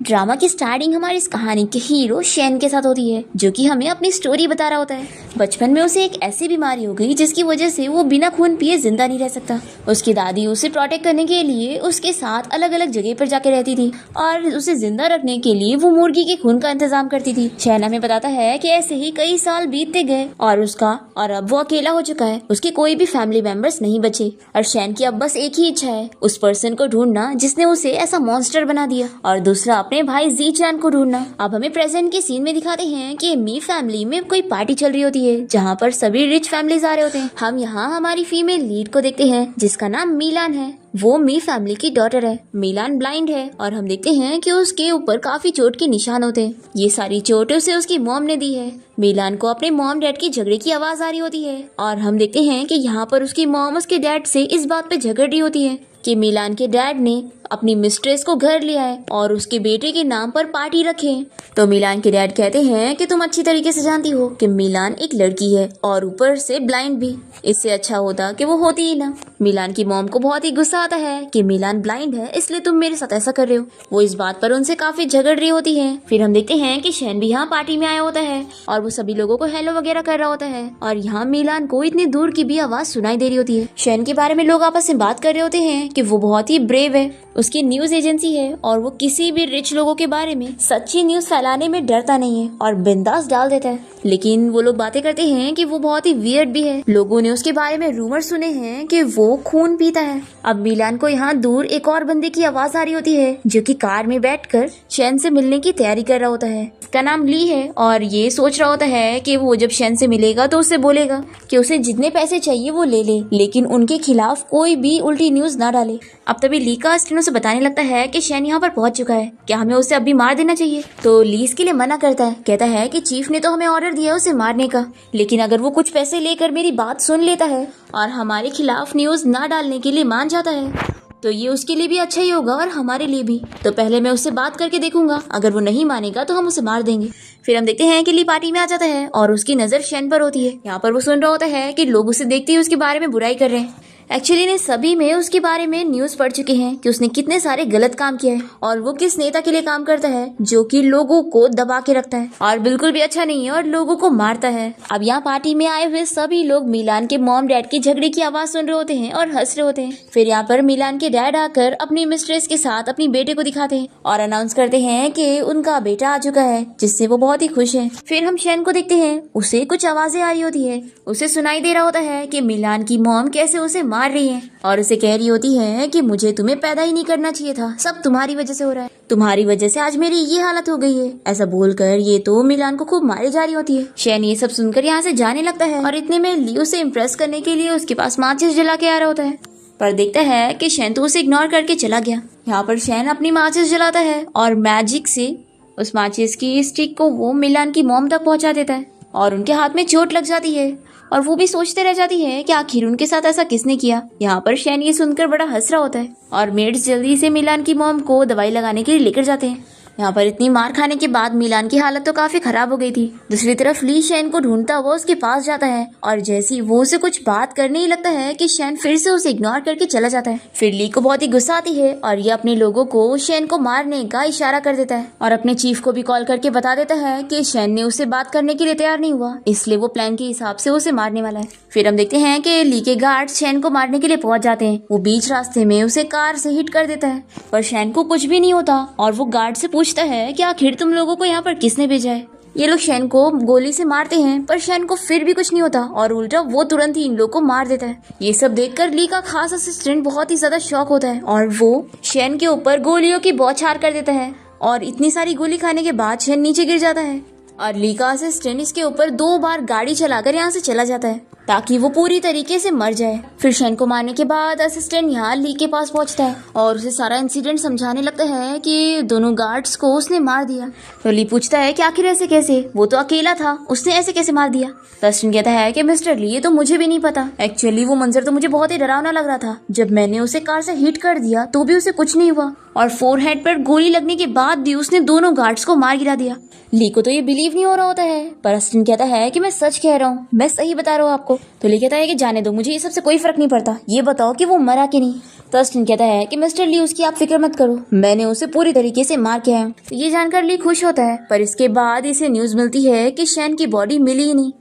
Drama की starting हमारी इस कहानी के हीरो शैन के साथ होती है, जो कि हमें अपनी स्टोरी बता रहा होता है। बचपन में उसे एक ऐसी बीमारी हो गई जिसकी वजह से वो बिना खून पिए जिंदा नहीं रह सकता। उसकी दादी उसे प्रोटेक्ट करने के लिए उसके साथ अलग अलग जगह पर जाके रहती थी और उसे जिंदा रखने के लिए वो मुर्गी के खून का इंतजाम करती थी। शैन हमें बताता है कि ऐसे ही कई साल बीतते गए और अब वो अकेला हो चुका है। उसके कोई भी फैमिली मेंबर्स नहीं बचे और शैन की अब बस एक ही इच्छा है, उस पर्सन को ढूंढना जिसने उसे ऐसा मॉन्स्टर बना दिया, और दूसरा अपने भाई जी चैन को ढूंढना। अब हमें प्रेजेंट के सीन में दिखाते हैं कि मी फैमिली में कोई पार्टी चल रही होती है जहाँ पर सभी रिच फैमिलीज आ रहे होते हैं। हम यहाँ हमारी फीमेल लीड को देखते हैं जिसका नाम मिलान है। वो मी फैमिली की डॉटर है। मिलान ब्लाइंड है और हम देखते हैं कि उसके ऊपर काफी चोट के निशान होते हैं। ये सारी चोट उसे उसकी मॉम ने दी है। मिलान को अपने मॉम डैड की झगड़े की आवाज आ रही होती है और हम देखते हैं कि यहाँ पर उसकी मॉम उसके डैड से इस बात पे झगड़ रही होती है कि मिलान के डैड ने अपनी मिस्ट्रेस को घर लिया है और उसके बेटे के नाम पर पार्टी रखे। तो मिलान के डैड कहते हैं कि तुम अच्छी तरीके से जानती हो कि मिलान एक लड़की है और ऊपर से ब्लाइंड भी। इससे अच्छा होता कि वो होती ही ना। मिलान की मॉम को बहुत ही गुस्सा आता है कि मिलान ब्लाइंड है इसलिए तुम मेरे साथ ऐसा कर रहे हो। वो इस बात पर उनसे काफी झगड़ रही होती है। फिर हम देखते हैं कि शैन भी यहाँ पार्टी में आया होता है और वो सभी लोगों को हेलो वगैरह कर रहा होता है और यहाँ मिलान को इतनी दूर की भी आवाज सुनाई दे रही होती है। शैन के बारे में लोग आपस में बात कर रहे होते हैं कि वो बहुत ही ब्रेव है, उसकी न्यूज एजेंसी है और वो किसी भी रिच लोगों के बारे में सच्ची न्यूज फैलाने में डरता नहीं है और बिंदास डाल देता है। लेकिन वो लोग बातें करते हैं कि वो बहुत ही वियर्ड भी है। लोगों ने उसके बारे में रूमर सुने हैं कि वो खून पीता है। अब मिलान को यहाँ दूर एक और बंदे की आवाज आ रही होती है जो कि कार में बैठकर शैन से मिलने की तैयारी कर रहा होता है। इसका नाम ली है और ये सोच रहा होता है कि वो जब शैन से मिलेगा तो उससे बोलेगा कि उसे जितने पैसे चाहिए वो ले ले, लेकिन उनके खिलाफ कोई भी उल्टी न्यूज ना डाले। अब तभी ली का असिस्टेंट उसे बताने लगता है कि शैन यहाँ पर पहुंच चुका है, क्या हमें उसे अभी मार देना चाहिए। तो ली इसके लिए मना करता है, कहता है कि चीफ ने तो हमें ऑर्डर दिया है उसे मारने का, लेकिन अगर वो कुछ पैसे लेकर मेरी बात सुन लेता है और हमारे खिलाफ न्यूज ना डालने के लिए मान जाता है तो ये उसके लिए भी अच्छा ही होगा और हमारे लिए भी। तो पहले मैं उससे बात करके देखूंगा, अगर वो नहीं मानेगा तो हम उसे मार देंगे। फिर हम देखते हैं कि ली पार्टी में आ जाता है और उसकी नजर शैन पर होती है। यहाँ पर वो सुन रहा होता है कि लोग उसे देखते ही उसके बारे में बुराई कर रहे हैं। एक्चुअली ने सभी में उसके बारे में न्यूज पढ़ चुके हैं कि उसने कितने सारे गलत काम किए हैं और वो किस नेता के लिए काम करता है जो कि लोगों को दबा के रखता है और बिल्कुल भी अच्छा नहीं है और लोगों को मारता है। अब यहाँ पार्टी में आए हुए सभी लोग मिलान के मॉम डैड की झगड़े की आवाज सुन रहे होते हैं और हंस रहे होते हैं। फिर यहाँ पर मिलान के डैड आकर अपनी मिस्ट्रेस के साथ अपनी बेटे को दिखाते हैं और अनाउंस करते हैं कि उनका बेटा आ चुका है, जिससे वो बहुत ही खुश है। फिर हम शैन को देखते हैं, उसे कुछ आवाजें आ रही होती है। उसे सुनाई दे रहा होता है कि मिलान की मॉम कैसे उसे मार रही है और उसे कह रही होती है कि मुझे तुम्हें पैदा ही नहीं करना चाहिए था, सब तुम्हारी वजह से हो रहा है, तुम्हारी वजह से आज मेरी ये हालत हो गई है। ऐसा बोलकर ये तो मिलान को खूब मारे जा रही होती है। शैन ये सब सुनकर यहाँ से जाने लगता है और इतने में लियो से इम्प्रेस करने के लिए उसके पास माचिस जला के आ रहा होता है, पर देखता है कि शैन तो उसे इग्नोर करके चला गया। यहाँ पर शैन अपनी माचिस जलाता है और मैजिक से उस माचिस की स्टिक को वो मिलान की मॉम तक पहुंचा देता है और उनके हाथ में चोट लग जाती है और वो भी सोचते रह जाती है कि आखिर उनके साथ ऐसा किसने किया। यहाँ पर शैन ये सुनकर बड़ा हंस रहा होता है और मेड्स जल्दी से मिलान की मॉम को दवाई लगाने के लिए लेकर जाते हैं। यहाँ पर इतनी मार खाने के बाद मिलान की हालत तो काफी खराब हो गई थी। दूसरी तरफ ली शैन को ढूंढता हुआ उसके पास जाता है और जैसे ही वो उसे कुछ बात करने ही लगता है कि शैन फिर से उसे इग्नोर करके चला जाता है। फिर ली को बहुत ही गुस्सा आती है और ये अपने लोगों को शैन को मारने का इशारा कर देता है और अपने चीफ को भी कॉल करके बता देता है कि शैन ने उससे बात करने के लिए तैयार नहीं हुआ, इसलिए वो प्लान के हिसाब से उसे मारने वाला है। फिर हम देखते हैं कि ली के गार्ड्स शैन को मारने के लिए पहुंच जाते हैं। वो बीच रास्ते में उसे कार से हिट कर देता है पर शैन को कुछ भी नहीं होता और वो गार्ड से पूछता है कि आखिर तुम लोगों को यहाँ पर किसने भेजा है। ये लोग शैन को गोली से मारते हैं पर शैन को फिर भी कुछ नहीं होता और उल्टा वो तुरंत ही इन लोगों को मार देता है। ये सब देखकर ली का खास असिस्टेंट बहुत ही ज्यादा शॉक होता है और वो शैन के ऊपर गोलियों की बौछार कर देता है और इतनी सारी गोली खाने के बाद शैन नीचे गिर जाता है और ली का असिस्टेंट इसके ऊपर 2 बार गाड़ी चलाकर यहाँ से चला जाता है ताकि वो पूरी तरीके से मर जाए। फिर शैन को मारने के बाद असिस्टेंट यहाँ ली के पास पहुंचता है और उसे सारा इंसिडेंट समझाने लगता है कि दोनों गार्ड्स को उसने मार दिया। तो ली पूछता है कि आखिर ऐसे कैसे, वो तो अकेला था, उसने ऐसे कैसे मार दिया। तो असिस्टेंट कहता है कि मिस्टर ली ये तो मुझे भी नहीं पता, एक्चुअली वो मंजर तो मुझे बहुत ही डरावना लग रहा था। जब मैंने उसे कार से हिट कर दिया तो भी उसे कुछ नहीं हुआ और फोरहेड पर गोली लगने के बाद भी उसने दोनों गार्ड्स को मार गिरा दिया। ली को तो ये बिलीव नहीं हो रहा होता है पर असिस्टेंट कहता है कि मैं सच कह रहा हूँ, मैं सही बता रहा हूँ आपको। तो ली कहता है कि जाने दो, मुझे ये सबसे कोई फर्क नहीं पड़ता, ये बताओ कि वो मरा कि नहीं। तो अस्टिन कहता है कि मिस्टर ली, उसकी आप फिक्र मत करो, मैंने उसे पूरी तरीके से मार के आया हूँ। तो ये जानकर ली खुश होता है, पर इसके बाद इसे न्यूज मिलती है कि शैन की बॉडी मिली ही नहीं।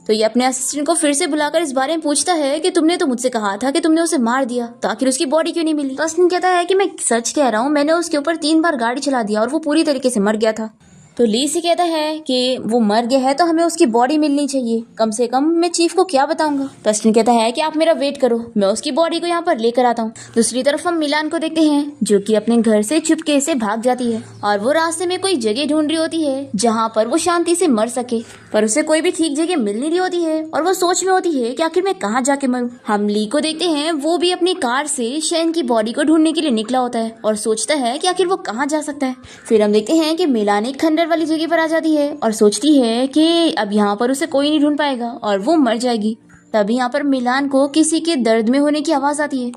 तो ये अपने असिस्टेंट को फिर से बुलाकर इस बारे में पूछता है कि तुमने तो मुझसे कहा था कि तुमने उसे मार दिया, तो आखिर उसकी बॉडी क्यों नहीं मिली। तो अस्टिन कहता है कि मैं सच कह रहा हूँ, मैंने उसके ऊपर 3 बार गाड़ी चला दिया और वो पूरी तरीके से मर गया था। तो ली से कहता है कि वो मर गया है तो हमें उसकी बॉडी मिलनी चाहिए, कम से कम मैं चीफ को क्या बताऊंगा। तो अस्टिन कहता है कि आप मेरा वेट करो, मैं उसकी बॉडी को यहाँ पर लेकर आता हूँ। दूसरी तरफ हम मिलान को देखते हैं जो कि अपने घर से चुपके से भाग जाती है और वो रास्ते में कोई जगह ढूंढ रही होती है जहाँ पर वो शांति से मर सके, पर उसे कोई भी ठीक जगह मिल नहीं रही होती है और वो सोच में होती है कि आखिर मैं कहाँ जाके मरूं। हम ली को देखते हैं, वो भी अपनी कार से शैन की बॉडी को ढूंढने के लिए निकला होता है और सोचता है कि आखिर वो कहाँ जा सकता है। फिर हम देखते हैं कि मिलान एक खंडर वाली जगह पर आ जाती है और सोचती है कि अब यहाँ पर उसे कोई नहीं ढूंढ पाएगा और वो मर जाएगी। तभी यहाँ पर मिलान को किसी के दर्द में होने की आवाज आती है।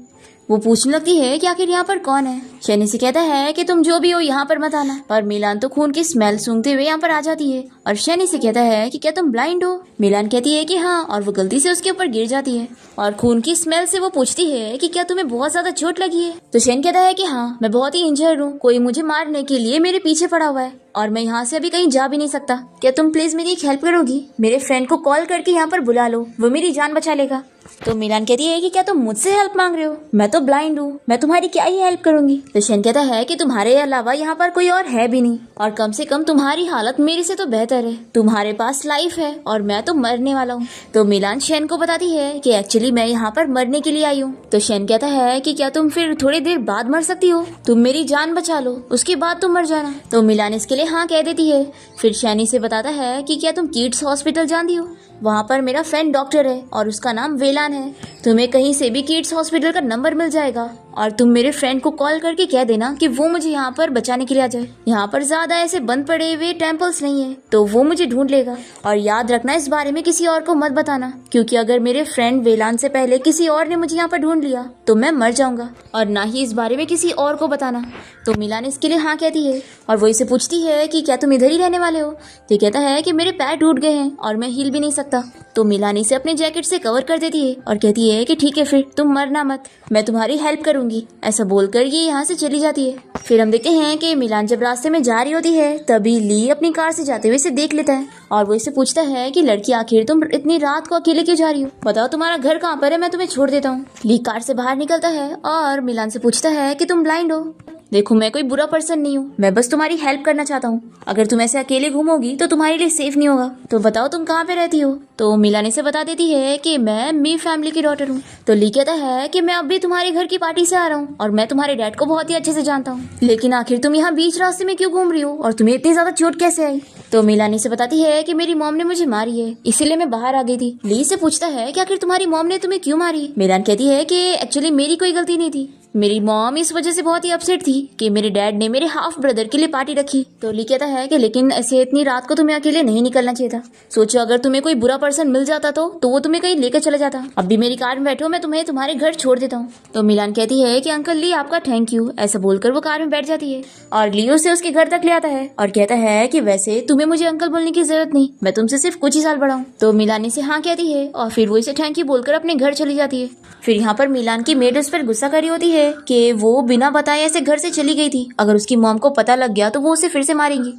वो पूछने लगती है कि आखिर यहाँ पर कौन है। शैनी से कहता है कि तुम जो भी हो यहाँ पर मत आना, पर मिलान तो खून की स्मेल सूंघते हुए यहाँ पर आ जाती है और शैनी से कहता है कि क्या तुम ब्लाइंड हो। मिलान कहती है कि हाँ, और वो गलती से उसके ऊपर गिर जाती है और खून की स्मेल से वो पूछती है कि क्या तुम्हें बहुत ज्यादा चोट लगी है। तो शैन कहता है कि हाँ, मैं बहुत ही इंजर्ड हूँ, कोई मुझे मारने के लिए मेरे पीछे पड़ा हुआ है और मैं यहाँ से अभी कहीं जा भी नहीं सकता। क्या तुम प्लीज मेरी एक हेल्प करोगी, मेरे फ्रेंड को कॉल करके यहाँ पर बुला लो, वो मेरी जान बचा लेगा। तो मिलान कहती है कि क्या तुम मुझसे हेल्प मांग रहे हो, मैं तो ब्लाइंड हूँ, मैं तुम्हारी क्या ही हेल्प करूंगी। तो शैन कहता है कि तुम्हारे अलावा यहाँ पर कोई और है भी नहीं और कम से कम तुम्हारी हालत मेरे से तो बेहतर है, तुम्हारे पास लाइफ है और मैं तो मरने वाला हूँ। तो मिलान शैन को बताती है कि एक्चुअली मैं यहाँ पर मरने के लिए आई हूँ। तो शैन कहता है कि क्या तुम फिर थोड़ी देर बाद मर सकती हो, तुम मेरी जान बचा लो, उसके बाद तुम मर जाना। तो मिलान इसके लिए हाँ कह देती है। फिर शैनी से बताता है कि क्या तुम किड्स हॉस्पिटल जानती हो, वहाँ पर मेरा फ्रेंड डॉक्टर है और उसका नाम वेलान है, तुम्हें कहीं से भी किड्स हॉस्पिटल का नंबर मिल जाएगा और तुम मेरे फ्रेंड को कॉल करके कह देना कि वो मुझे यहाँ पर बचाने के लिए आ जाए। यहाँ पर ज्यादा ऐसे बंद पड़े हुए टेम्पल्स नहीं है तो वो मुझे ढूंढ लेगा। और याद रखना, इस बारे में किसी और को मत बताना, क्योंकि अगर मेरे फ्रेंड वेलान से पहले किसी और ने मुझे यहाँ पर ढूंढ लिया तो मैं मर जाऊंगा, और ना ही इस बारे में किसी और को बताना। तो मिलान इसके लिए हाँ कहती है और वो इसे पूछती है कि क्या तुम इधर ही रहने वाले हो। तो कहता है कि मेरे पैर टूट गए हैं और मैं हिल भी नहीं सकता। तो मिलान इसे अपने जैकेट से कवर कर देती है और कहती है कि ठीक है, फिर तुम मरना मत, मैं तुम्हारी हेल्प करूंगी। ऐसा बोलकर ये यहाँ से चली जाती है। फिर हम देखते हैं कि मिलान जब रास्ते में जा रही होती है तभी ली अपनी कार से जाते हुए इसे देख लेता है और वो इसे पूछता है कि लड़की, आखिर तुम इतनी रात को अकेले क्यों जा रही हो, बताओ तुम्हारा घर कहाँ पर है, मैं तुम्हें छोड़ देता हूँ। ली कार से बाहर निकलता है और मिलान से पूछता है कि तुम ब्लाइंड हो। देखो, मैं कोई बुरा पर्सन नहीं हूँ, मैं बस तुम्हारी हेल्प करना चाहता हूँ। अगर तुम ऐसे अकेले घूमोगी तो तुम्हारे लिए सेफ नहीं होगा। तो बताओ तुम कहाँ पे रहती हो। तो मिलान से बता देती है कि मैं मी फैमिली की डॉटर हूँ। तो ली कहता है कि मैं अभी तुम्हारे घर की पार्टी से आ रहा हूँ और मैं तुम्हारे डैड को बहुत ही अच्छे से जानता हूँ, लेकिन आखिर तुम यहाँ बीच रास्ते में क्यों घूम रही हो और तुम्हें इतनी ज्यादा चोट कैसे आई। तो मिलान से बताती है कि मेरी मॉम ने मुझे मारी है, इसीलिए मैं बाहर आ गई थी। ली से पूछता है कि आखिर तुम्हारी मॉम ने तुम्हें क्यों मारी। मिलान कहती है कि एक्चुअली मेरी कोई गलती नहीं थी, मेरी मॉम इस वजह से बहुत ही अपसेट थी कि मेरे डैड ने मेरे हाफ ब्रदर के लिए पार्टी रखी। तो ली कहता है कि लेकिन ऐसे इतनी रात को तुम्हें अकेले नहीं निकलना चाहिए था, सोचो अगर तुम्हें कोई बुरा पर्सन मिल जाता तो वो तुम्हें कहीं लेकर चला जाता। अब भी मेरी कार में बैठो, मैं तुम्हें तुम्हारे घर छोड़ देता हूँ। तो मिलान कहती है कि अंकल ली, आपका थैंक यू। ऐसा बोलकर वो कार में बैठ जाती है और लियो से उसके घर तक ले आता है और कहता है कि वैसे तुम्हें मुझे अंकल बोलने की जरूरत नहीं, मैं तुमसे सिर्फ कुछ ही साल बड़ा हूँ। तो मिलान से हाँ कहती है और फिर वो इसे थैंक यू बोलकर अपने घर चली जाती है। फिर यहाँ पर मिलान की मेड उस पर गुस्सा कर रही होती है कि वो बिना बताए ऐसे घर से चली गई थी, अगर उसकी मॉम को पता लग गया तो वो उसे फिर से मारेंगी।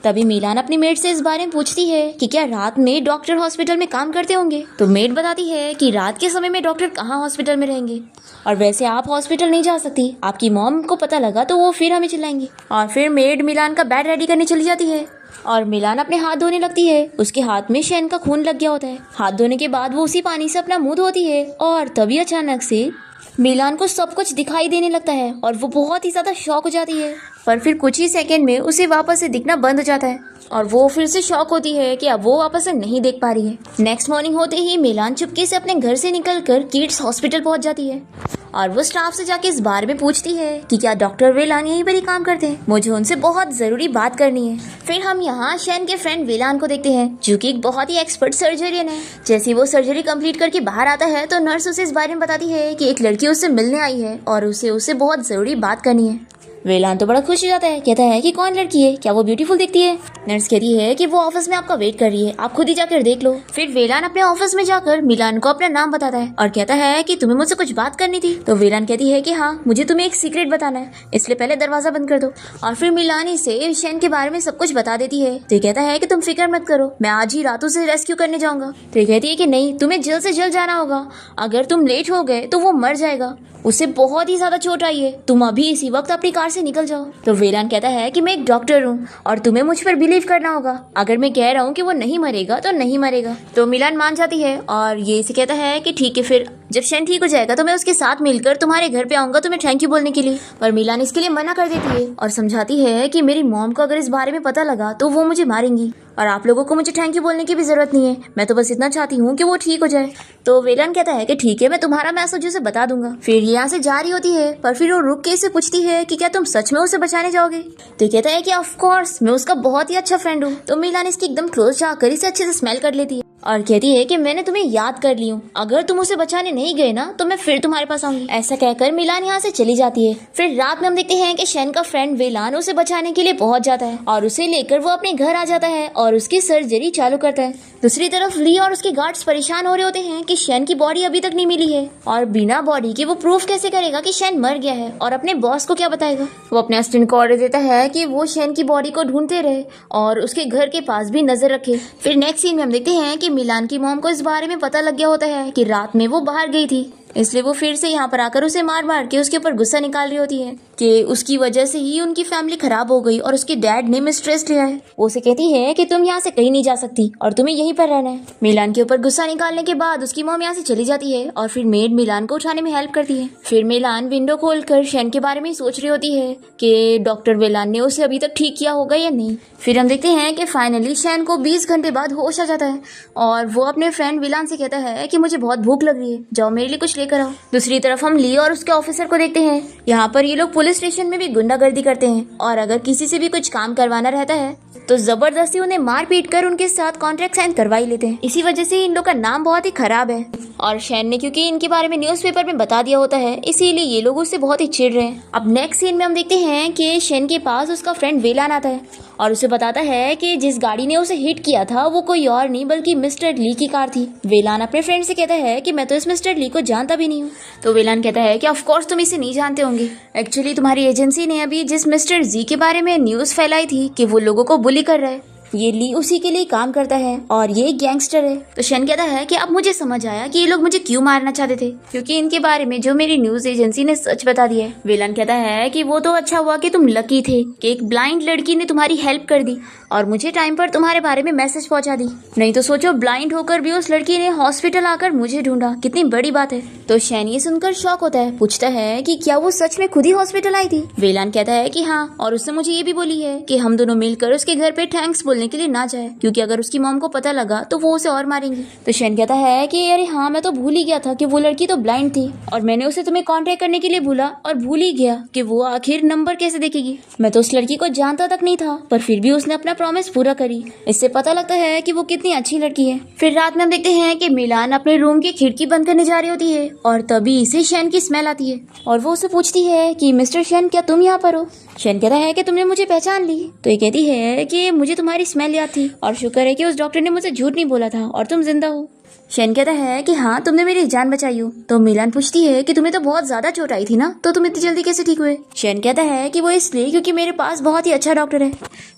तभी मिलान अपनी मेड से इस बारे में पूछती है कि क्या रात में डॉक्टर हॉस्पिटल में काम करते होंगे। तो मेड बताती है कि रात के समय में डॉक्टर कहाँ हॉस्पिटल में रहेंगे, और वैसे आप हॉस्पिटल नहीं जा सकती, आपकी मॉम को पता लगा तो वो फिर हमें चिल्लाएंगी। और फिर मेड मिलान का बेड रेडी करने चली जाती है और मिलान अपने हाथ धोने लगती है। उसके हाथ में शैन का खून लग गया होता है। हाथ धोने के बाद वो उसी पानी से अपना मुंह धोती है और तभी अचानक से मिलान को सब कुछ दिखाई देने लगता है और वो बहुत ही ज्यादा शॉक हो जाती है, पर फिर कुछ ही सेकंड में उसे वापस से दिखना बंद हो जाता है और वो फिर से शॉक होती है कि अब वो वापस से नहीं देख पा रही है। नेक्स्ट मॉर्निंग होते ही मिलान चुपके से अपने घर से निकलकर किड्स हॉस्पिटल पहुंच जाती है और वो स्टाफ से जाके इस बारे में पूछती है कि क्या डॉक्टर वेलान यहीं पर ही काम करते हैं, मुझे उनसे बहुत जरूरी बात करनी है। फिर हम यहाँ शैन के फ्रेंड वेलान को देखते हैं जो कि एक बहुत ही एक्सपर्ट सर्जरियन है। जैसे वो सर्जरी कंप्लीट करके बाहर आता है तो नर्स उसे इस बारे में बताती है कि एक लड़की उससे मिलने आई है और उसे बहुत जरूरी बात करनी है। वेलान तो बड़ा खुश हो जाता है, कहता है कि कौन लड़की है, क्या वो ब्यूटीफुल दिखती है। नर्स कहती है कि वो ऑफिस में आपका वेट कर रही है, आप खुद ही जाकर देख लो। फिर वेलान अपने ऑफिस में जाकर मिलान को अपना नाम बताता है और कहता है कि तुम्हें मुझसे कुछ बात करनी थी। तो वेलान कहती है कि हाँ, मुझे तुम्हें एक सीक्रेट बताना है, इसलिए पहले दरवाजा बंद कर दो। और फिर मिलान इसे शैन के बारे में सब कुछ बता देती है। तो कहता है कि तुम फिक्र मत करो, मैं आज ही रातों से रेस्क्यू करने जाऊंगा। तो कहती है कि नहीं, तुम्हें जल्द से जल्द जाना होगा, अगर तुम लेट हो गए तो वो मर जाएगा, उसे बहुत ही ज्यादा चोट आई है, तुम अभी इसी वक्त अपनी कार से निकल जाओ। तो वेलान कहता है कि मैं एक डॉक्टर हूँ और तुम्हें मुझ पर बिलीव करना होगा, अगर मैं कह रहा हूँ कि वो नहीं मरेगा तो नहीं मरेगा। तो मिलान मान जाती है और ये इसे कहता है कि ठीक है, फिर जब शैन ठीक हो जाएगा तो मैं उसके साथ मिलकर तुम्हारे घर पे आऊंगा तुम्हें थैंक यू बोलने के लिए। पर मिलान इसके लिए मना कर देती है और समझाती है कि मेरी मॉम को अगर इस बारे में पता लगा तो वो मुझे मारेंगी और आप लोगों को मुझे थैंक यू बोलने की भी जरूरत नहीं है, मैं तो बस इतना चाहती हूँ कि वो ठीक हो जाए। तो वेलान कहता है कि ठीक है, मैं तुम्हारा मैसेज उसे बता दूंगा। फिर ये यहाँ से जा रही होती है, पर फिर वो रुक के इसे पूछती है कि क्या तुम सच में उसे बचाने जाओगे। तो कहता है कि ऑफ कोर्स, मैं उसका बहुत ही अच्छा फ्रेंड हूँ। तो मिलान इसके एकदम क्लोज जाकर इसे अच्छे से स्मेल कर लेती है और कहती है कि मैंने तुम्हें याद कर ली हूँ, अगर तुम उसे बचाने नहीं गए ना तो मैं फिर तुम्हारे पास आऊंगी। ऐसा कहकर मिलान यहाँ से चली जाती है। फिर रात में हम देखते हैं कि शैन का फ्रेंड वेलान उसे बचाने के लिए पहुंच जाता है और उसे लेकर वो अपने घर आ जाता है और उसकी सर्जरी चालू करता है। दूसरी तरफ ली और उसके गार्ड्स परेशान हो रहे होते हैं कि शैन की बॉडी अभी तक नहीं मिली है और बिना बॉडी के वो प्रूफ कैसे करेगा कि शैन मर गया है और अपने बॉस को क्या बताएगा। वो अपने असिस्टेंट को ऑर्डर देता है कि वो शैन की बॉडी को ढूंढते रहे और उसके घर के पास भी नजर रखे। फिर नेक्स्ट सीन में हम देखते हैं कि मिलान की मॉम को इस बारे में पता लग गया होता है कि रात में वो बाहर गई थी, इसलिए वो फिर से यहाँ पर आकर उसे मार मार के उसके ऊपर गुस्सा निकाल रही होती है कि उसकी वजह से ही उनकी फैमिली खराब हो गई और उसके डैड ने मिस्ट्रेस लिया है। वो उसे कहती है कि तुम यहाँ से कहीं नहीं जा सकती और तुम्हें यहीं पर रहना है। मिलान के ऊपर गुस्सा निकालने के बाद उसकी मॉम यहाँ से चली जाती है और फिर मेड मिलान को उठाने में हेल्प करती है। फिर मिलान विंडो खोलकर शैन के बारे में सोच रही होती है कि डॉक्टर वेलान ने उसे अभी तक ठीक किया होगा या नहीं। फिर हम देखते हैं कि फाइनली शैन को 20 घंटे बाद होश आ जाता है और वो अपने फ्रेंड विलान से कहता है कि मुझे बहुत भूख लग रही है, जाओ मेरे लिए कुछ लेकर आओ। दूसरी तरफ हम ली और उसके ऑफिसर को देखते हैं। यहाँ पर ये लोग पुलिस स्टेशन में भी गुंडागर्दी करते हैं और अगर किसी से भी कुछ काम करवाना रहता है तो जबरदस्ती उन्हें मार पीट कर उनके साथ कॉन्ट्रैक्ट साइन करवा ही लेते हैं। इसी वजह से इन लोग का नाम बहुत ही खराब है और शैन ने क्योंकि इनके बारे में न्यूज़पेपर में बता दिया होता है, इसीलिए ये लोग उससे बहुत ही चिढ़ रहे हैं। अब नेक्स्ट सीन में हम देखते हैं कि शैन के पास उसका फ्रेंड वेलान आता है और उसे बताता है कि जिस गाड़ी ने उसे हिट किया था वो कोई और नहीं बल्कि मिस्टर ली की कार थी। वेलान अपने फ्रेंड से कहता है कि मैं तो इस मिस्टर ली को जानता भी नहीं हूँ। तो वेलान कहता है कि ऑफ कोर्स तुम इसे नहीं जानते होंगे, एक्चुअली तुम्हारी एजेंसी ने अभी जिस मिस्टर जी के बारे में न्यूज़ फैलाई थी कि वो लोगों को बुली कर रहा है, ये ली उसी के लिए काम करता है और ये गैंगस्टर है। तो शैन कहता है कि अब मुझे समझ आया कि ये लोग मुझे क्यों मारना चाहते थे, क्योंकि इनके बारे में जो मेरी न्यूज एजेंसी ने सच बता दिया है। वेलान कहता है कि वो तो अच्छा हुआ कि तुम लकी थे कि एक ब्लाइंड लड़की ने तुम्हारी हेल्प कर दी और मुझे टाइम पर तुम्हारे बारे में मैसेज पहुंचा दी, नहीं तो सोचो ब्लाइंड होकर भी उस लड़की ने हॉस्पिटल आकर मुझे ढूंढा, कितनी बड़ी बात है। तो शैन ये सुनकर शॉक होता है, पूछता है कि क्या वो सच में खुद ही हॉस्पिटल आई थी। वेलान कहता है कि हाँ, और उसने मुझे ये भी बोली है कि हम दोनों मिलकर उसके घर पे थैंक्स बोलने के लिए ना जाए, क्योंकि अगर उसकी मॉम को पता लगा तो वो उसे और मारेंगी। तो शैन कहता है कि अरे हाँ, मैं तो भूल ही गया था कि वो लड़की तो ब्लाइंड थी और मैंने उसे तुम्हें कांटेक्ट करने के लिए बोला और भूल ही गया कि वो आखिर नंबर कैसे देखेगी। मैं तो उस लड़की को जानता तक नहीं था, पर फिर भी उसने अपना प्रॉमिस पूरा करी। इससे पता लगता है कि वो कितनी अच्छी लड़की है। फिर रात में हम देखते हैं कि मिलान अपने रूम की खिड़की बंद करने जा रही होती है और तभी इसे शैन की स्मेल आती है और वो उसे पूछती है कि मिस्टर शैन, क्या तुम यहाँ पर हो। शैन कहता है कि तुमने मुझे पहचान ली। तो ये कहती है कि मुझे तुम्हारी स्मेल याद थी और शुक्र है कि उस डॉक्टर ने मुझे झूठ नहीं बोला था और तुम जिंदा हो। शैन कहता है कि हाँ, तुमने मेरी जान बचाई हो। तो मिलान पूछती है कि तुम्हें तो बहुत ज्यादा चोट आई थी ना, तो तुम इतनी जल्दी कैसे ठीक हुए। शैन कहता है कि वो इसलिए क्योंकि मेरे पास बहुत ही अच्छा डॉक्टर है।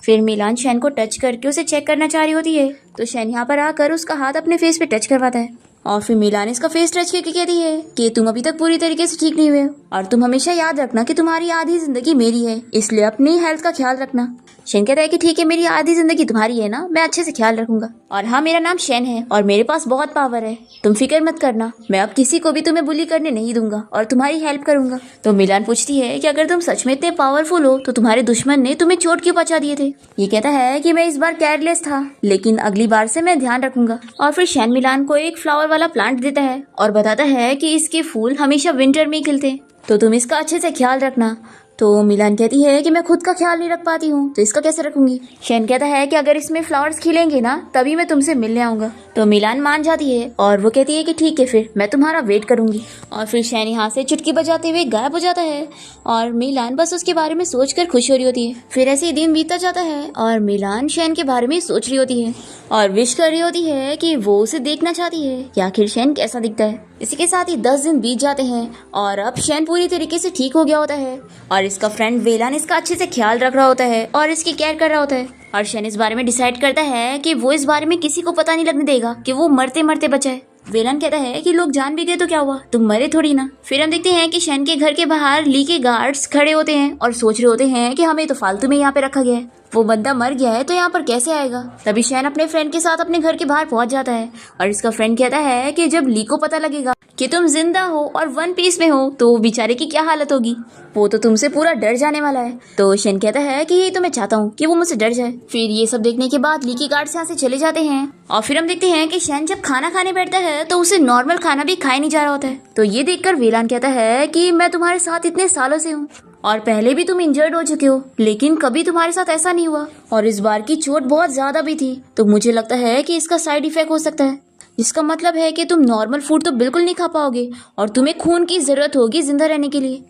फिर मिलान शैन को टच करके उसे चेक करना चाह रही होती है, तो शैन यहाँ पर आकर उसका हाथ अपने फेस पे टच करवाता है और फिर मिलान इसका फेस टच करके कहती है कि तुम अभी तक पूरी तरीके से ठीक नहीं हुए और तुम हमेशा याद रखना कि तुम्हारी आधी जिंदगी मेरी है, इसलिए अपनी हेल्थ का ख्याल रखना। शैन कहता है कि ठीक है, मेरी आधी जिंदगी तुम्हारी है ना, मैं अच्छे से ख्याल रखूंगा। और हाँ, मेरा नाम शैन है और मेरे पास बहुत पावर है, तुम फिक्र मत करना, मैं अब किसी को भी तुम्हें बुली करने नहीं दूंगा और तुम्हारी हेल्प करूंगा। तो मिलान पूछती है कि अगर तुम सच में इतने पावरफुल हो तो तुम्हारे दुश्मन ने तुम्हें चोट क्यों पहुंचा दिए थे। ये कहता है कि मैं इस बार केयरलेस था, लेकिन अगली बार से मैं ध्यान रखूंगा। और फिर शैन मिलान को एक फ्लावर वाला प्लांट देता है और बताता है कि इसके फूल हमेशा विंटर में ही खिलते हैं, तो तुम इसका अच्छे से ख्याल रखना। तो मिलान कहती है कि मैं खुद का ख्याल नहीं रख पाती हूँ तो इसका कैसे रखूंगी। शैन कहता है कि अगर इसमें फ्लावर्स खिलेंगे ना तभी मैं तुमसे मिलने आऊंगा। तो मिलान मान जाती है और वो कहती है कि ठीक है फिर मैं तुम्हारा वेट करूंगी। और फिर शैन यहाँ से चुटकी बजाते हुए गायब हो जाता है और मिलान बस उसके बारे में सोचकर खुश हो रही होती है। फिर ऐसे ही दिन बीतता जाता है और मिलान शैन के बारे में सोच रही होती है और विश कर रही होती है कि वो उसे देखना चाहती है कि आखिर शैन कैसा दिखता है। इसी के साथ ही 10 दिन बीत जाते हैं और अब शैन पूरी तरीके से ठीक हो गया होता है और इसका फ्रेंड वेलान इसका अच्छे से ख्याल रख रहा होता है और इसकी केयर कर रहा होता है। और शैन इस बारे में डिसाइड करता है कि वो इस बारे में किसी को पता नहीं लगने देगा कि वो मरते मरते बचा है। वेलान कहता है कि लोग जान भी गए तो क्या हुआ, तुम मरे थोड़ी ना। फिर हम देखते हैं कि शैन के घर के बाहर ली के गार्ड्स खड़े होते हैं और सोच रहे होते हैं कि हमें तो फालतू में यहाँ पे रखा गया है, वो बंदा मर गया है तो यहाँ पर कैसे आएगा। तभी शैन अपने फ्रेंड के साथ अपने घर के बाहर पहुंच जाता है और इसका फ्रेंड कहता है कि जब ली को पता लगेगा कि तुम जिंदा हो और वन पीस में हो तो वो बेचारे की क्या हालत होगी, वो तो तुमसे पूरा डर जाने वाला है। तो शैन कहता है कि यही तो मैं चाहता हूँ कि वो मुझसे डर जाए। फिर ये सब देखने के बाद ली के गार्ड्स यहाँ से चले जाते हैं और फिर हम देखते हैं कि शैन जब खाना खाने बैठता है तो उसे नॉर्मल खाना भी खाया नहीं जा रहा होता है। तो ये देखकर वेलान कहता है कि मैं तुम्हारे साथ इतने सालों से हूँ और पहले भी तुम इंजर्ड हो चुके हो लेकिन कभी तुम्हारे साथ ऐसा नहीं हुआ और इस बार की चोट बहुत ज्यादा भी थी तो मुझे लगता है कि इसका साइड इफेक्ट हो सकता है। इसका मतलब है कि तुम नॉर्मल फूड तो बिल्कुल नहीं खा पाओगे और तुम्हें खून की जरूरत होगी जिंदा रहने के लिए,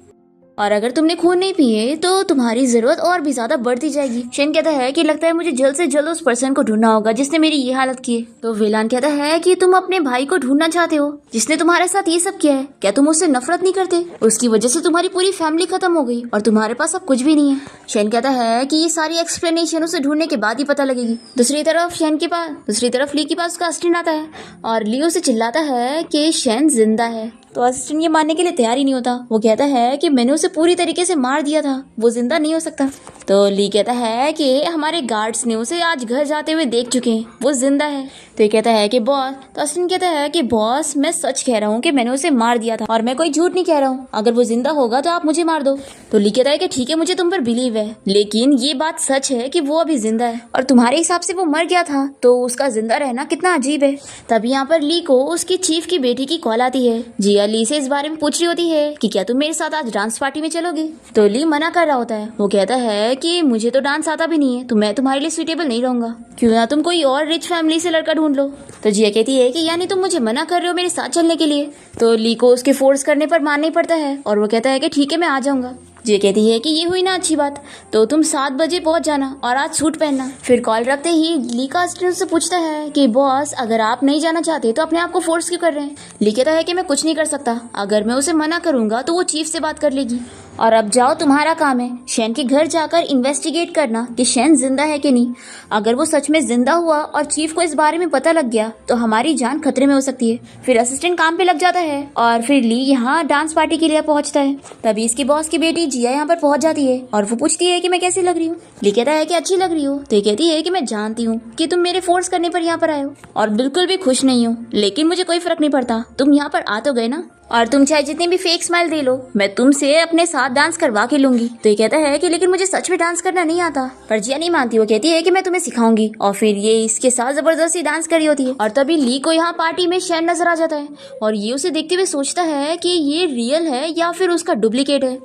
और अगर तुमने खून नहीं पिए तो तुम्हारी जरूरत और भी ज्यादा बढ़ती जाएगी। शैन कहता है कि लगता है मुझे जल्द से जल्द उस पर्सन को ढूंढना होगा जिसने मेरी ये हालत की है। तो वेलान कहता है कि तुम अपने भाई को ढूंढना चाहते हो जिसने तुम्हारे साथ ये सब किया है, क्या तुम उससे नफरत नहीं करते? उसकी वजह से तुम्हारी पूरी फैमिली खत्म हो गई और तुम्हारे पास अब कुछ भी नहीं है। शैन कहता है कि ये सारी एक्सप्लेनेशन उसे ढूंढने के बाद ही पता लगेगी। दूसरी तरफ ली के पास उसका असिस्टेंट आता है और ली उसे चिल्लाता है कि शैन जिंदा है। तो असिस्टेंट ये मानने के लिए तैयार ही नहीं होता। वो कहता है कि मैंने उसे पूरी तरीके से मार दिया था, वो जिंदा नहीं हो सकता। तो ली कहता है कि हमारे गार्ड्स ने उसे आज घर जाते हुए देख चुके हैं, वो जिंदा है। तो ये कहता है कि बॉस, तो असिस्टेंट कहता है कि बॉस मैं सच कह रहा हूँ कि मैंने उसे मार दिया था और मैं कोई झूठ नहीं कह रहा हूँ, अगर वो जिंदा होगा तो आप मुझे मार दो। तो ली कहता है कि ठीक है मुझे तुम पर बिलीव है लेकिन ये बात सच है कि वो अभी जिंदा है और तुम्हारे हिसाब से वो मर गया था तो उसका जिंदा रहना कितना अजीब है। तभी यहाँ पर ली को उसकी चीफ की बेटी की कॉल आती है। जिया ली से इस बारे में पूछ रही होती है कि क्या तुम मेरे साथ आज डांस पार्टी में चलोगे। तो ली मना कर रहा होता है। वो कहता है कि मुझे तो डांस आता भी नहीं है तो मैं तुम्हारे लिए सुटेबल नहीं रहूंगा, क्यों ना तुम कोई और रिच फैमिली से लड़का ढूंढ लो। तो जिया कहती है कि यानी तुम मुझे मना कर रहे हो मेरे साथ चलने के लिए। तो ली को उसके फोर्स करने पर मानना ही पड़ता है और वो कहता है कि ठीक है मैं आ जाऊंगा। जिया कहती है कि ये हुई ना अच्छी बात, तो तुम 7 बजे पहुंच जाना और आज सूट पहनना। फिर कॉल रखते ही ली का असिस्टेंट से पूछता है कि बॉस अगर आप नहीं जाना चाहते तो अपने आप को फोर्स क्यों कर रहे हैं। ली कहता है कि मैं कुछ नहीं कर सकता, अगर मैं उसे मना करूंगा तो वो चीफ से बात कर लेगी और अब जाओ तुम्हारा काम है शैन के घर जाकर इन्वेस्टिगेट करना कि शैन जिंदा है कि नहीं। अगर वो सच में जिंदा हुआ और चीफ को इस बारे में पता लग गया तो हमारी जान खतरे में हो सकती है। फिर असिस्टेंट काम पे लग जाता है और फिर ली यहाँ डांस पार्टी के लिए पहुंचता है। तभी इसके बॉस की बेटी जिया यहाँ पर पहुंच जाती है और वो पूछती है कि मैं कैसी लग रही हूँ। ली कहता है कि अच्छी लग रही हो। तो ये कहती है कि मैं जानती हूँ कि तुम मेरे फोर्स करने पर यहाँ पर आए हो और बिल्कुल भी खुश नहीं हो, लेकिन मुझे कोई फर्क नहीं पड़ता, तुम यहाँ पर आ तो गए ना, और तुम चाहे जितनी भी फेक स्माइल दे लो मैं तुमसे अपने साथ डांस करवा के लूंगी। तो ये कहता है कि लेकिन मुझे सच में डांस करना नहीं आता। पर जिया नहीं मानती, वो कहती है कि मैं तुम्हें सिखाऊंगी और फिर ये इसके साथ जबरदस्ती डांस कर रही होती है। और तभी ली को यहाँ पार्टी में शैन नजर आ जाता है और ये उसे देखते हुए सोचता है कि ये रियल है या फिर उसका डुप्लीकेट है।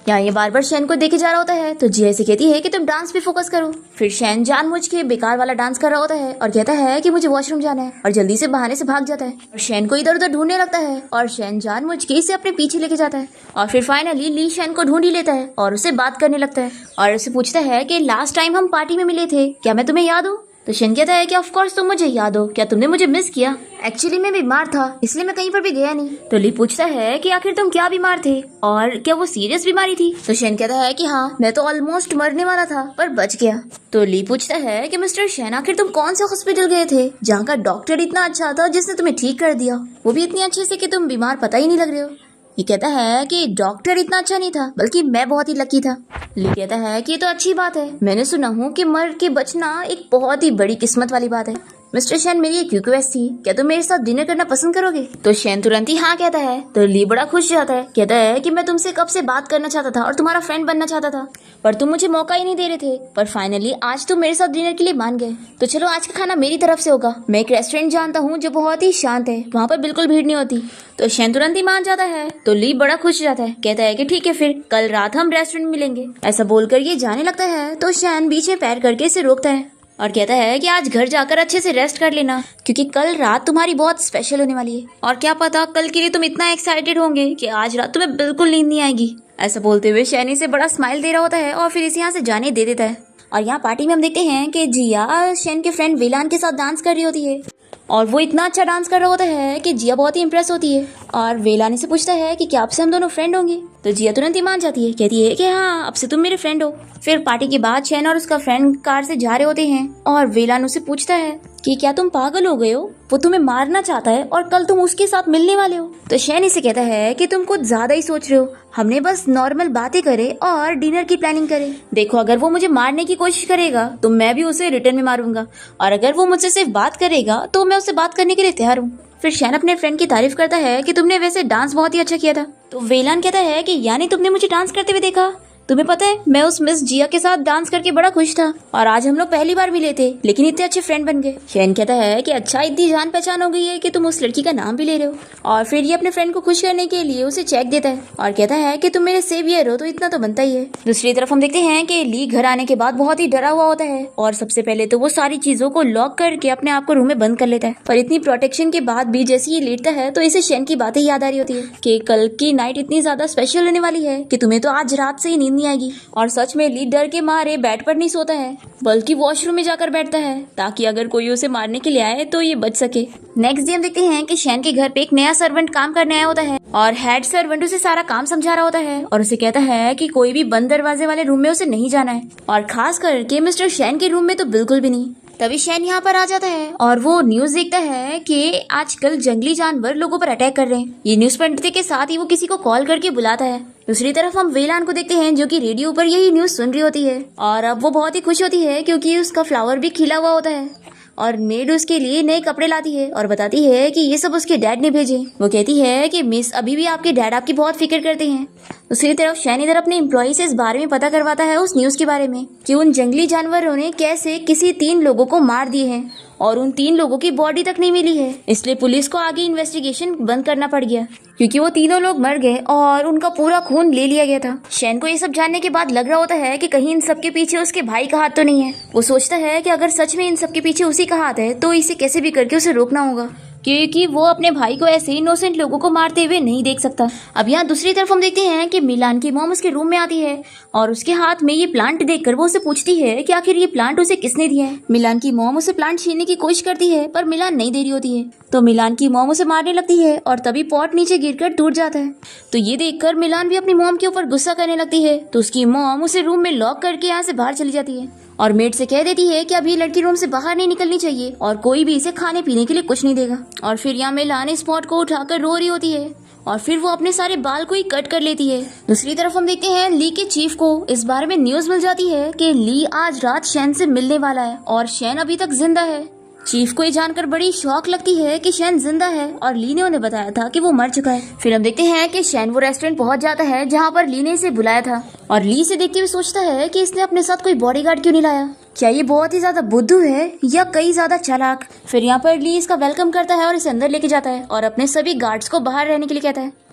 यहाँ ये बार बार शैन को देखे जा रहा होता है। तो जिया से कहती है कि तुम डांस पे फोकस करो। फिर शैन जानबूझ के बेकार वाला डांस कर रहा होता है और कहता है कि मुझे वॉशरूम जाना है और जल्दी से बहाने से भाग जाता है और शैन को इधर उधर ढूंढने लगता है और शैन जानबूझ के इसे अपने पीछे लेके जाता है। और फिर फाइनली ली शैन को ढूंढ ही लेता है और उसे बात करने लगता है और उसे पूछता है कि लास्ट टाइम हम पार्टी में मिले थे, क्या मैं तुम्हें याद हूँ। तो शैन कहता है कि ऑफ कोर्स तुम मुझे याद हो, क्या तुमने मुझे मिस किया। एक्चुअली मैं बीमार था इसलिए मैं कहीं पर भी गया नहीं। तो ली पूछता है कि आखिर तुम क्या बीमार थे और क्या वो सीरियस बीमारी थी। तो शैन कहता है कि हाँ मैं तो ऑलमोस्ट मरने वाला था पर बच गया। तो ली पूछता है कि मिस्टर शैन आखिर तुम कौन से हॉस्पिटल गए थे जहाँ का डॉक्टर इतना अच्छा था जिसने तुम्हें ठीक कर दिया, वो भी इतनी अच्छे से कि तुम बीमार पता ही नहीं लग रहे हो। ये कहता है कि डॉक्टर इतना अच्छा नहीं था बल्कि मैं बहुत ही लकी था। ली कहता है कि ये तो अच्छी बात है, मैंने सुना हूँ कि मर के बचना एक बहुत ही बड़ी किस्मत वाली बात है। मिस्टर शैन, मेरी एक रिक्वेस्ट थी, क्या तुम मेरे साथ डिनर करना पसंद करोगे? तो शैन तुरंत ही हाँ कहता है। तो ली बड़ा खुश जाता है, कहता है कि मैं तुमसे कब से बात करना चाहता था और तुम्हारा फ्रेंड बनना चाहता था, पर तुम मुझे मौका ही नहीं दे रहे थे, पर फाइनली आज तुम मेरे साथ डिनर के लिए मान गए। तो चलो आज का खाना मेरी तरफ से होगा। मैं एक रेस्टोरेंट जानता हूँ जो बहुत ही शांत है, वहाँ पर बिल्कुल भीड़ नहीं होती। तो शैन तुरंत ही मान जाता है। तो ली बड़ा खुश जाता है, कहता है कि ठीक है फिर कल रात हम रेस्टोरेंट में मिलेंगे। ऐसा बोलकर ये जाने लगता है तो शैन बीच में पैर करके इसे रोकता है और कहता है कि आज घर जाकर अच्छे से रेस्ट कर लेना, क्योंकि कल रात तुम्हारी बहुत स्पेशल होने वाली है और क्या पता कल के लिए तुम इतना एक्साइटेड होंगे कि आज रात तुम्हें बिल्कुल नींद नहीं आएगी। ऐसा बोलते हुए शैनी से बड़ा स्माइल दे रहा होता है और फिर इसे यहाँ से जाने दे देता है। और यहाँ पार्टी में हम देखते हैं कि जिया शैन के फ्रेंड वेलान के साथ डांस कर रही होती है और वो इतना अच्छा डांस कर रहा होता है कि जिया बहुत ही इंप्रेस होती है और वेलान से पूछता है कि क्या आपसे हम दोनों फ्रेंड होंगे? तो जिया तुरंत ही मान जाती है, कहती है कि हाँ अब से तुम मेरे फ्रेंड हो। फिर पार्टी के बाद शैन और उसका फ्रेंड कार से जा रहे होते हैं और वेलान उसे पूछता है कि क्या तुम पागल हो गए हो, वो तुम्हें मारना चाहता है और कल तुम उसके साथ मिलने वाले हो। तो शैन इसे कहता है कि तुम कुछ ज्यादा ही सोच रहे हो, हमने बस नॉर्मल बातें करे और डिनर की प्लानिंग करे। देखो अगर वो मुझे मारने की कोशिश करेगा तो मैं भी उसे रिटर्न में मारूंगा और अगर वो मुझसे सिर्फ बात करेगा तो मैं उससे बात करने के लिए तैयार हूँ। फिर शैन अपने फ्रेंड की तारीफ करता है कि तुमने वैसे डांस बहुत ही अच्छा किया था। तो वेलान कहता है कि यानी तुमने मुझे डांस करते हुए देखा? तुम्हें पता है मैं उस मिस जिया के साथ डांस करके बड़ा खुश था और आज हम लोग पहली बार मिले थे लेकिन इतने अच्छे फ्रेंड बन गए। शैन कहता है कि अच्छा इतनी जान पहचान हो गई है कि तुम उस लड़की का नाम भी ले रहे हो। और फिर ये अपने फ्रेंड को खुश करने के लिए उसे चेक देता है और कहता है कि तुम मेरे सेवियर हो तो इतना तो बनता ही है। दूसरी तरफ हम देखते हैं कि ली घर आने के बाद बहुत ही डरा हुआ होता है और सबसे पहले तो वो सारी चीजों को लॉक करके अपने आप को रूम में बंद कर लेता है। पर इतनी प्रोटेक्शन के बाद भी जैसे ये लेटता है तो इसे शैन की बातें याद आ रही होती है कि कल की नाइट इतनी ज्यादा स्पेशल होने वाली है कि तुम्हें तो आज रात से ही नींद नहीं आएगी। और सच में ली डर के मारे बेड पर नहीं सोता है बल्कि वॉशरूम में जाकर बैठता है ताकि अगर कोई उसे मारने के लिए आए तो ये बच सके। नेक्स्ट डे हम देखते हैं कि शैन के घर पे एक नया सर्वेंट काम करने आया होता है और हेड सर्वेंट उसे सारा काम समझा रहा होता है और उसे कहता है कि कोई भी बंद दरवाजे वाले रूम में उसे नहीं जाना है और खास करके मिस्टर शैन के रूम में तो बिल्कुल भी नहीं। तभी शैन यहाँ पर आ जाता है और वो न्यूज देखता है कि आजकल जंगली जानवर लोगों पर अटैक कर रहे हैं। ये न्यूज पढ़ने के साथ ही वो किसी को कॉल करके बुलाता है। दूसरी तरफ हम वेलान को देखते हैं जो कि रेडियो पर यही न्यूज सुन रही होती है और अब वो बहुत ही खुश होती है क्योंकि उसका फ्लावर भी खिला हुआ होता है और मेड उसके लिए नए कपड़े लाती है और बताती है कि ये सब उसके डैड ने भेजे। वो कहती है कि मिस अभी भी आपके डैड आपकी बहुत फिक्र करते हैं। दूसरी तरफ शैन इधर अपने एम्प्लॉय से इस बारे में पता करवाता है उस न्यूज के बारे में कि उन जंगली जानवरों ने कैसे किसी 3 लोगों को मार दिए हैं और उन 3 लोगों की बॉडी तक नहीं मिली है, इसलिए पुलिस को आगे इन्वेस्टिगेशन बंद करना पड़ गया क्योंकि वो तीनों लोग मर गए और उनका पूरा खून ले लिया गया था। शैन को ये सब जानने के बाद लग रहा होता है कि कहीं इन सब के पीछे उसके भाई का हाथ तो नहीं है। वो सोचता है कि अगर सच में इन सब के पीछे उसी का हाथ है तो इसे कैसे भी करके उसे रोकना होगा क्योंकि वो अपने भाई को ऐसे इनोसेंट लोगों को मारते हुए नहीं देख सकता। अब यहाँ दूसरी तरफ हम देखते हैं कि मिलान की मॉम उसके रूम में आती है और उसके हाथ में ये प्लांट देखकर वो उसे पूछती है कि आखिर ये प्लांट उसे किसने दिया है। मिलान की मॉम उसे प्लांट छीनने की कोशिश करती है पर मिलान नहीं दे रही होती है तो मिलान की मॉम उसे मारने लगती है और तभी पॉट नीचे गिरकर टूट जाता है। तो ये देखकर मिलान भी अपनी मॉम के ऊपर गुस्सा करने लगती है तो उसकी मॉम उसे रूम में लॉक करके यहाँ से बाहर चली जाती है और मेड से कह देती है कि अभी लड़की रूम से बाहर नहीं निकलनी चाहिए और कोई भी इसे खाने पीने के लिए कुछ नहीं देगा। और फिर यहाँ मिलान इस पॉट को उठाकर रो रही होती है और फिर वो अपने सारे बाल को ही कट कर लेती है। दूसरी तरफ हम देखते हैं ली के चीफ को इस बारे में न्यूज मिल जाती है कि ली आज रात शैन से मिलने वाला है और शैन अभी तक जिंदा है। चीफ को ये जानकर बड़ी शॉक लगती है कि शैन जिंदा है और ली ने उन्हें बताया था कि वो मर चुका है। फिर हम देखते हैं कि शैन वो रेस्टोरेंट पहुंच जाता है जहां पर ली ने इसे बुलाया था और ली से देखते हुए सोचता है कि इसने अपने साथ कोई बॉडीगार्ड क्यों नहीं लाया, क्या ये बहुत ही ज्यादा बुद्धू है या कई ज्यादा चालाक। फिर यहाँ पर ली इसका वेलकम करता है और इसे अंदर लेके जाता है और अपने सभी गार्ड्स को बाहर रहने के लिए कहता है।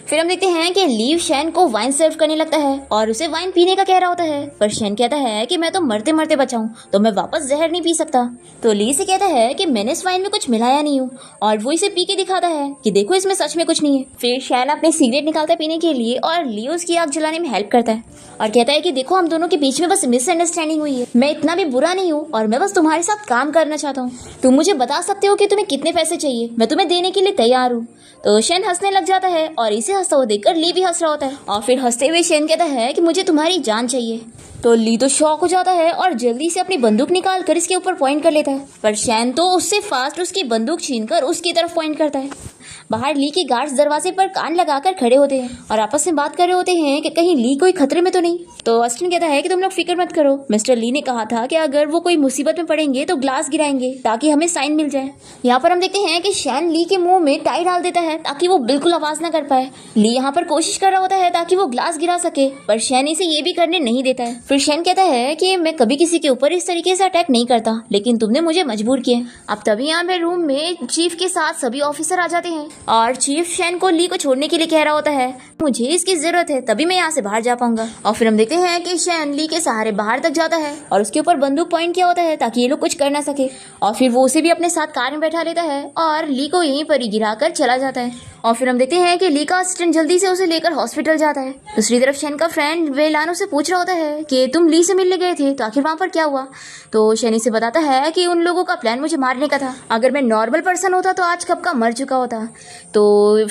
फिर हम देखते हैं कि लीव शैन को वाइन सर्व करने लगता है और उसे वाइन पीने का कह रहा होता है पर शैन कहता है कि मैं तो मरते मरते बचा हूँ तो मैं वापस जहर नहीं पी सकता। तो ली से कहता है कि मैंने इस वाइन में कुछ मिलाया नहीं हूँ और वो इसे पी के दिखाता है कि देखो इसमें सच में कुछ नहीं है। फिर शैन अपने सिगरेट निकालता है पीने के लिए और ली उसकी आग जलाने में हेल्प करता है और कहता है कि देखो हम दोनों के बीच में बस मिसअंडरस्टैंडिंग हुई है, मैं इतना भी बुरा नहीं हूँ और मैं बस तुम्हारे साथ काम करना चाहता हूँ। तुम मुझे बता सकते हो कि तुम्हें कितने पैसे चाहिए, मैं तुम्हें देने के लिए तैयार हूँ। तो शैन हंसने लग जाता है और इसे हंसता हुआ देखकर ली भी हंस रहा होता है और फिर हंसते हुए शेन कहता है कि मुझे तुम्हारी जान चाहिए। तो ली तो शॉक हो जाता है और जल्दी से अपनी बंदूक निकाल कर इसके ऊपर पॉइंट कर लेता है, पर शेन तो उससे फास्ट उसकी बंदूक छीनकर उसकी तरफ पॉइंट करता है। बाहर ली के गार्ड्स दरवाजे पर कान लगाकर खड़े होते हैं और आपस में बात कर रहे होते हैं कि कहीं ली कोई खतरे में तो नहीं। तो ऑस्टिन कहता है कि तुम लोग फिक्र मत करो, मिस्टर ली ने कहा था कि अगर वो कोई मुसीबत में पड़ेंगे तो ग्लास गिराएंगे ताकि हमें साइन मिल जाए। यहाँ पर हम देखते हैं कि शेन ली के मुंह में टाई डाल देता है ताकि वो बिल्कुल आवाज ना कर पाए। ली यहाँ पर कोशिश कर रहा होता है ताकि वो ग्लास गिरा सके, पर शेन इसे ये भी करने नहीं देता है। फिर शेन कहता है कि मैं कभी किसी के ऊपर इस तरीके से अटैक नहीं करता, लेकिन तुमने मुझे मजबूर किया। अब तभी यहाँ पे रूम में चीफ के साथ सभी ऑफिसर आ जाते हैं और चीफ शेन को ली को छोड़ने के लिए कह रहा होता है, मुझे इसकी जरूरत है तभी मैं यहाँ से बाहर जा पाऊंगा। और फिर हम देखते हैं कि शेन ली के सहारे बाहर तक जाता है और उसके ऊपर बंदूक पॉइंट किया होता है ताकि ये लोग कुछ कर ना सके। और फिर वो उसे भी अपने साथ कार में बैठा लेता है और ली को यहीं पर ही गिराकर चला जाता है। और फिर हम देखते हैं कि ली का असिस्टेंट जल्दी से उसे लेकर हॉस्पिटल जाता है। दूसरी तरफ शेन का फ्रेंड वेलान से पूछ रहा होता है कि तुम ली से मिलने गए थे तो आखिर वहाँ पर क्या हुआ। तो शेनी से बताता है कि उन लोगों का प्लान मुझे मारने का था, अगर मैं नॉर्मल पर्सन होता तो आज कब का मर चुका होता। तो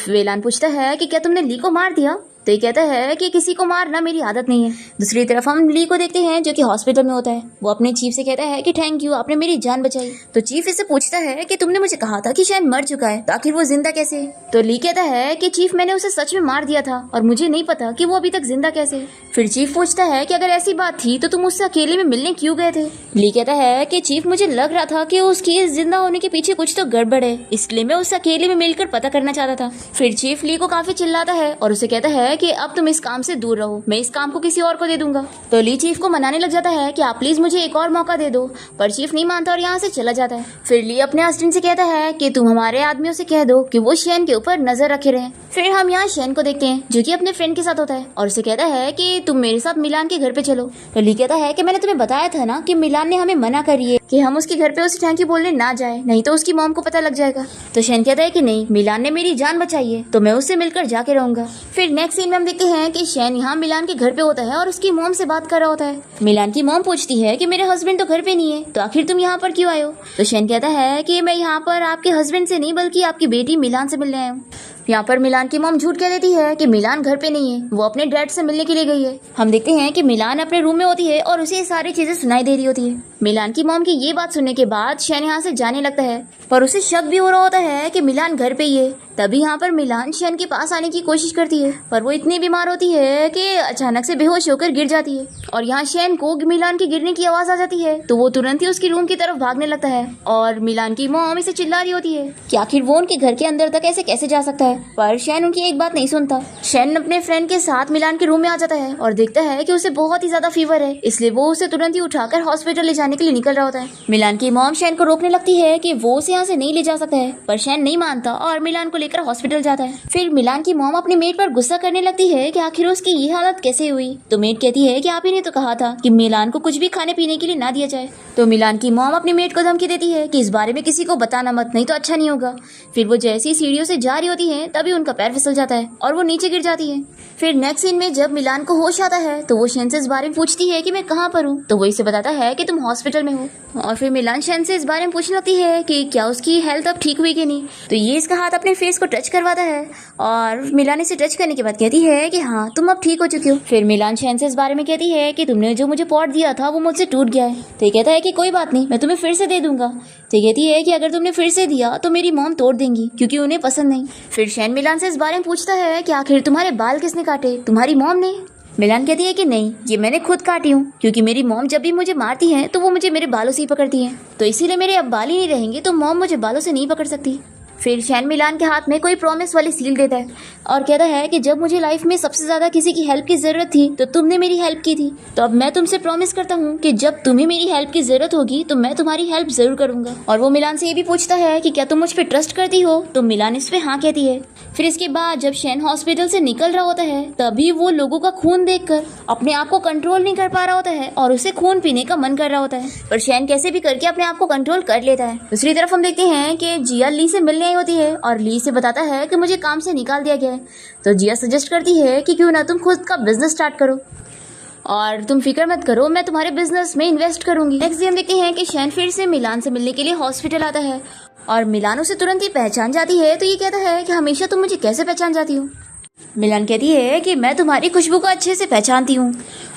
वेलान पूछता है कि क्या तुमने ली को मार दिया। तो ये कहता है कि किसी को मारना मेरी आदत नहीं है। दूसरी तरफ हम ली को देखते हैं जो कि हॉस्पिटल में होता है। वो अपने चीफ से कहता है कि थैंक यू, आपने मेरी जान बचाई। तो चीफ इससे पूछता है कि तुमने मुझे कहा था कि शायद मर चुका है, तो आखिर वो जिंदा कैसे। तो ली कहता है कि चीफ मैंने उसे सच में मार दिया था और मुझे नहीं पता कि वो अभी तक जिंदा कैसे। फिर चीफ पूछता है कि अगर ऐसी बात थी तो तुम उससे अकेले में मिलने क्यों गए थे। ली कहता है कि चीफ मुझे लग रहा था कि उसकी जिंदा होने के पीछे कुछ तो गड़बड़ है, इसलिए मैं उससे अकेले में मिलकर पता करना चाहता था। फिर चीफ ली को काफी चिल्लाता है और उसे कहता है कि अब तुम इस काम से दूर रहो, मैं इस काम को किसी और को दे दूंगा। तो ली चीफ को मनाने लग जाता है कि आप प्लीज मुझे एक और मौका दे दो, पर चीफ नहीं मानता और यहाँ से चला जाता है। फिर ली अपने असिस्टेंट से कहता है कि तुम हमारे आदमियों से कह दो कि वो शेन के ऊपर नजर रखे रहे। फिर हम यहाँ शेन को देखते हैं जो कि अपने फ्रेंड के साथ होता है और उसे कहता है कि तुम मेरे साथ मिलान के घर पे चलो। तो ली कहता है कि मैंने तुम्हें बताया था ना कि मिलान ने हमें मना करी है कि हम उसके घर पे उसे थैंक यू बोलने ना जाए, नहीं तो उसकी मॉम को पता लग जाएगा। तो शेन कहता है कि नहीं, मिलान ने मेरी जान बचाई है तो मैं उससे मिलकर जाके रहूंगा। फिर नेक्स्ट सीन में हम देखते हैं कि शेन यहाँ मिलान के घर पे होता है और उसकी मॉम से बात कर रहा होता है। मिलान की मॉम पूछती है कि मेरे हस्बैंड तो घर पे नहीं है, तो आखिर तुम यहाँ पर क्यों आए हो। तो शेन कहता है कि मैं यहाँ पर आपके हस्बैंड से नहीं बल्कि आपकी बेटी मिलान से मिलने आया हूँ। यहाँ पर मिलान की मॉम झूठ कह देती है कि मिलान घर पे नहीं है, वो अपने डैड से मिलने के लिए गई है। हम देखते हैं कि मिलान अपने रूम में होती है और उसे ये सारी चीजें सुनाई दे रही होती है। मिलान की मॉम की ये बात सुनने के बाद शेन यहाँ से जाने लगता है, पर उसे शक भी हो रहा होता है कि मिलान घर पे ही है। तभी यहाँ पर मिलान शेन के पास आने की कोशिश करती है, पर वो इतनी बीमार होती है कि अचानक से बेहोश होकर गिर जाती है। और यहाँ शेन को मिलान के गिरने की आवाज आ जाती है, तो वो तुरंत ही उसकी रूम की तरफ भागने लगता है और मिलान की मॉम इसे चिल्ला रही होती है कि आखिर वो उनके घर के अंदर तक ऐसे कैसे जा सकता है। पर शेन उनकी एक बात नहीं सुनता। शेन अपने फ्रेंड के साथ मिलान के रूम में आ जाता है और देखता है कि उसे बहुत ही ज्यादा फीवर है, इसलिए वो उसे तुरंत ही उठाकर हॉस्पिटल ले जाने के लिए निकल रहा होता है। मिलान की मॉम शेन को रोकने लगती है कि वो उसे यहाँ से नहीं ले जा सकता है, पर शेन नहीं मानता और मिलान को लेकर हॉस्पिटल जाता है। फिर मिलान की मॉम अपने मेट पर गुस्सा करने लगती है कि आखिर उसकी ये हालत कैसे हुई। तो मेट कहती है कि आप ही ने तो कहा था कि मिलान को कुछ भी खाने पीने के लिए ना दिया जाए। तो मिलान की मॉम अपनी मेट को धमकी देती है कि इस बारे में किसी को बताना मत, नहीं तो अच्छा नहीं होगा। फिर वो जैसी सीढ़ियों से जा रही होती है तभी उनका पैर फिसल जाता है और वो नीचे गिर जाती है। फिर नेक्स्ट सीन में जब मिलान को होश आता है तो वो शेन से इस बारे में पूछती है कि मैं कहाँ पर हूँ। तो वो इसे बताता है कि तुम हॉस्पिटल में हो। और फिर मिलान शेन से इस बारे में पूछने लगती है कि क्या उसकी हेल्थ अब ठीक हुई कि नहीं। तो ये इसका हाथ अपने फेस को टच करवाता है और मिलान इसे टच करने के बाद कहती है कि हाँ तुम अब ठीक हो चुकी हो। फिर मिलान शेन से इस बारे में कहती है कि तुमने जो मुझे पॉट दिया था वो मुझसे टूट गया है। तो ये कहता है कि कोई बात नहीं, मैं तुम्हें फिर से दे दूंगा। तो ये कहती है कि अगर तुमने फिर से दिया तो मेरी मॉम तोड़ देंगी क्योंकि उन्हें पसंद नहीं। फिर शेन मिलान से इस बारे में पूछता है कि आखिर तुम्हारे बाल किसने काटे, तुम्हारी मॉम ने। मिलान कहती है कि नहीं, ये मैंने खुद काटी हूँ क्योंकि मेरी मॉम जब भी मुझे मारती है तो वो मुझे मेरे बालों से ही पकड़ती है, तो इसीलिए मेरे अब बाल ही नहीं रहेंगे तो मॉम मुझे बालों से नहीं पकड़ सकती। फिर शेन मिलान के हाथ में कोई प्रॉमिस वाली सील देता है और कहता है कि जब मुझे लाइफ में सबसे ज्यादा किसी की हेल्प की जरूरत थी तो तुमने मेरी हेल्प की थी, तो अब मैं तुमसे प्रॉमिस करता हूँ कि जब तुम्हें मेरी हेल्प की जरूरत होगी तो मैं तुम्हारी हेल्प जरूर करूंगा। और वो मिलान से ये भी पूछता है कि क्या तुम मुझ पर ट्रस्ट करती हो। तो मिलान इस पे हाँ कहती है। फिर इसके बाद जब शेन हॉस्पिटल से निकल रहा होता है तभी वो लोगों का खून देखकर अपने आप को कंट्रोल नहीं कर पा रहा होता है और उसे खून पीने का मन कर रहा होता है, पर शेन कैसे भी करके अपने आप को कंट्रोल कर लेता है। दूसरी तरफ हम देखते हैं कि जिया ली से मिलने आई होती है और ली से बताता है कि मुझे काम से निकाल दिया गया है। तो जिया सजेस्ट करती है कि क्यों ना तुम खुद का बिजनेस स्टार्ट करो और तुम फिक्र मत करो, मैं तुम्हारे बिजनेस में इन्वेस्ट करूंगी। नेक्स्ट डे हम देखते हैं कि शेन फिर से मिलान से मिलने के लिए हॉस्पिटल आता है और मिलान उसे तुरंत ही पहचान जाती है। तो ये कहता है कि हमेशा तुम मुझे कैसे पहचान जाती हो। मिलान कहती है कि मैं तुम्हारी खुशबू को अच्छे से पहचानती हूँ,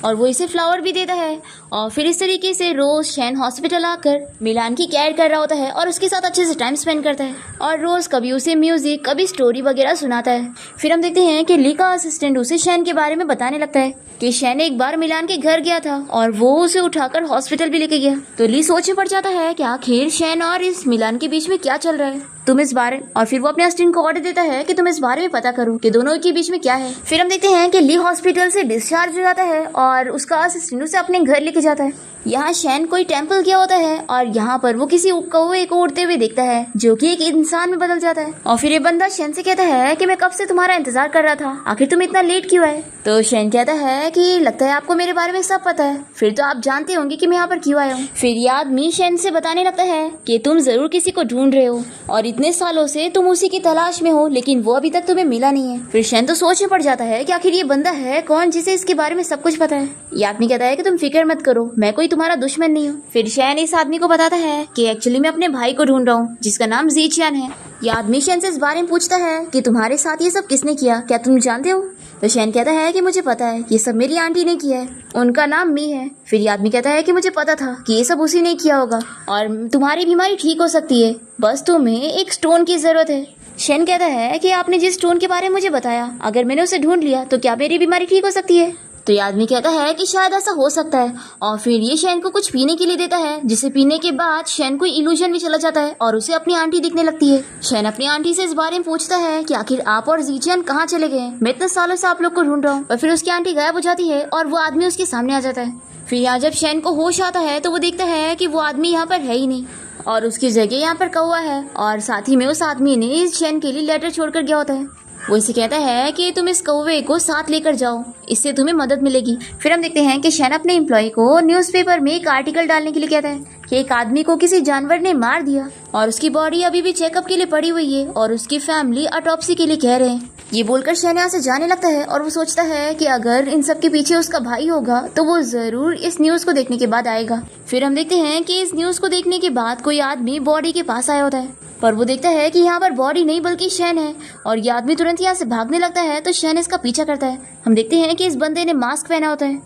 और वो इसे फ्लावर भी देता है। और फिर इस तरीके से रोज शैन हॉस्पिटल आकर मिलान की केयर कर रहा होता है और उसके साथ अच्छे से टाइम स्पेंड करता है, और रोज कभी उसे म्यूजिक कभी स्टोरी वगैरह सुनाता है। फिर हम देखते हैं कि ली का असिस्टेंट उसे शैन के बारे में बताने लगता है कि शैन एक बार मिलान के घर गया था और वो उसे उठाकर हॉस्पिटल भी लेके गया। तो ली सोच में पड़ जाता है कि आखिर शैन और इस मिलान के बीच में क्या चल रहा है, तुम इस बारे, और फिर वो अपने असिस्टेंट को ऑर्डर देता है कि तुम इस बारे में पता करो कि दोनों के बीच में क्या है। फिर हम देखते हैं कि ली हॉस्पिटल से डिस्चार्ज हो जाता है और उसका असिस्टेंट उसे अपने घर लेके जाता है। यहाँ शैन कोई टेम्पल गया होता है और यहाँ पर वो किसी कौवे को उड़ते हुए देखता है जो कि एक इंसान में बदल जाता है। और फिर ये बंदा शैन से कहता है कि मैं कब से तुम्हारा इंतजार कर रहा था, आखिर तुम इतना लेट क्यों आए। तो शैन कहता है कि लगता है आपको मेरे बारे में सब पता है, फिर तो आप जानते होंगे कि मैं यहाँ पर क्यों आया हूँ। फिर ये आदमी शैन से बताने लगता है कि तुम जरूर किसी को ढूंढ रहे हो और इतने सालों से तुम उसी की तलाश में हो, लेकिन वो अभी तक तुम्हें मिला नहीं है। फिर शैन तो सोच में पड़ जाता है कि आखिर ये बंदा है कौन जिसे इसके बारे में सब कुछ पता है। ये आदमी कहता है कि तुम फिक्र मत करो, मैं कोई तुम्हारा दुश्मन नहीं हूँ। फिर शैन इस आदमी को बताता है कि एक्चुअली मैं अपने भाई को ढूंढ रहा हूँ जिसका नाम ज़ीचियान है। ये आदमी शैन से इस बारे में पूछता है कि तुम्हारे साथ ये सब किसने किया, क्या तुम जानते हो। तो शैन कहता है कि मुझे पता है, ये सब मेरी आंटी ने किया है, उनका नाम मी है। फिर ये आदमी कहता है कि मुझे पता था कि ये सब उसी ने किया होगा और तुम्हारी बीमारी ठीक हो सकती है, बस तुम्हें एक स्टोन की जरूरत है। शैन कहता है कि आपने जिस स्टोन के बारे में मुझे बताया, अगर मैंने उसे ढूंढ लिया तो क्या मेरी बीमारी ठीक हो सकती है। तो ये आदमी कहता है कि शायद ऐसा हो सकता है, और फिर ये शैन को कुछ पीने के लिए देता है, जिसे पीने के बाद शैन को इल्यूजन में चला जाता है और उसे अपनी आंटी दिखने लगती है। शैन अपनी आंटी से इस बारे में पूछता है कि आखिर आप और ज़ीचियान कहाँ चले गए, मैं इतने सालों से आप लोग को ढूंढ रहा हूँ। और फिर उसकी आंटी गायब हो जाती है और वो आदमी उसके सामने आ जाता है। फिर यहाँ जब शैन को होश आता है तो वो देखता है कि वो आदमी यहाँ पर है ही नहीं और उसकी जगह यहाँ पर कौवा है, और साथ ही में उस आदमी ने शैन के लिए लेटर छोड़कर गया होता है। वो इसे कहता है कि तुम इस कौवे को साथ लेकर जाओ, इससे तुम्हें मदद मिलेगी। फिर हम देखते हैं कि शैन अपने एम्प्लॉय को न्यूज़पेपर में एक आर्टिकल डालने के लिए कहता है कि एक आदमी को किसी जानवर ने मार दिया और उसकी बॉडी अभी भी चेकअप के लिए पड़ी हुई है और उसकी फैमिली ऑटोप्सी के लिए कह रहे हैं। ये बोलकर शैन यहाँ से जाने लगता है और वो सोचता है कि अगर इन सब के पीछे उसका भाई होगा तो वो जरूर इस न्यूज़ को देखने के बाद आएगा। फिर हम देखते हैं कि इस न्यूज़ को देखने के बाद कोई आदमी बॉडी के पास आया होता है, पर वो देखता है कि यहाँ पर बॉडी नहीं बल्कि शैन है, और ये आदमी तुरंत यहाँ से भागने लगता है तो शैन इसका पीछा करता है। हम देखते हैं कि इस बंदे ने मास्क पहना होता है।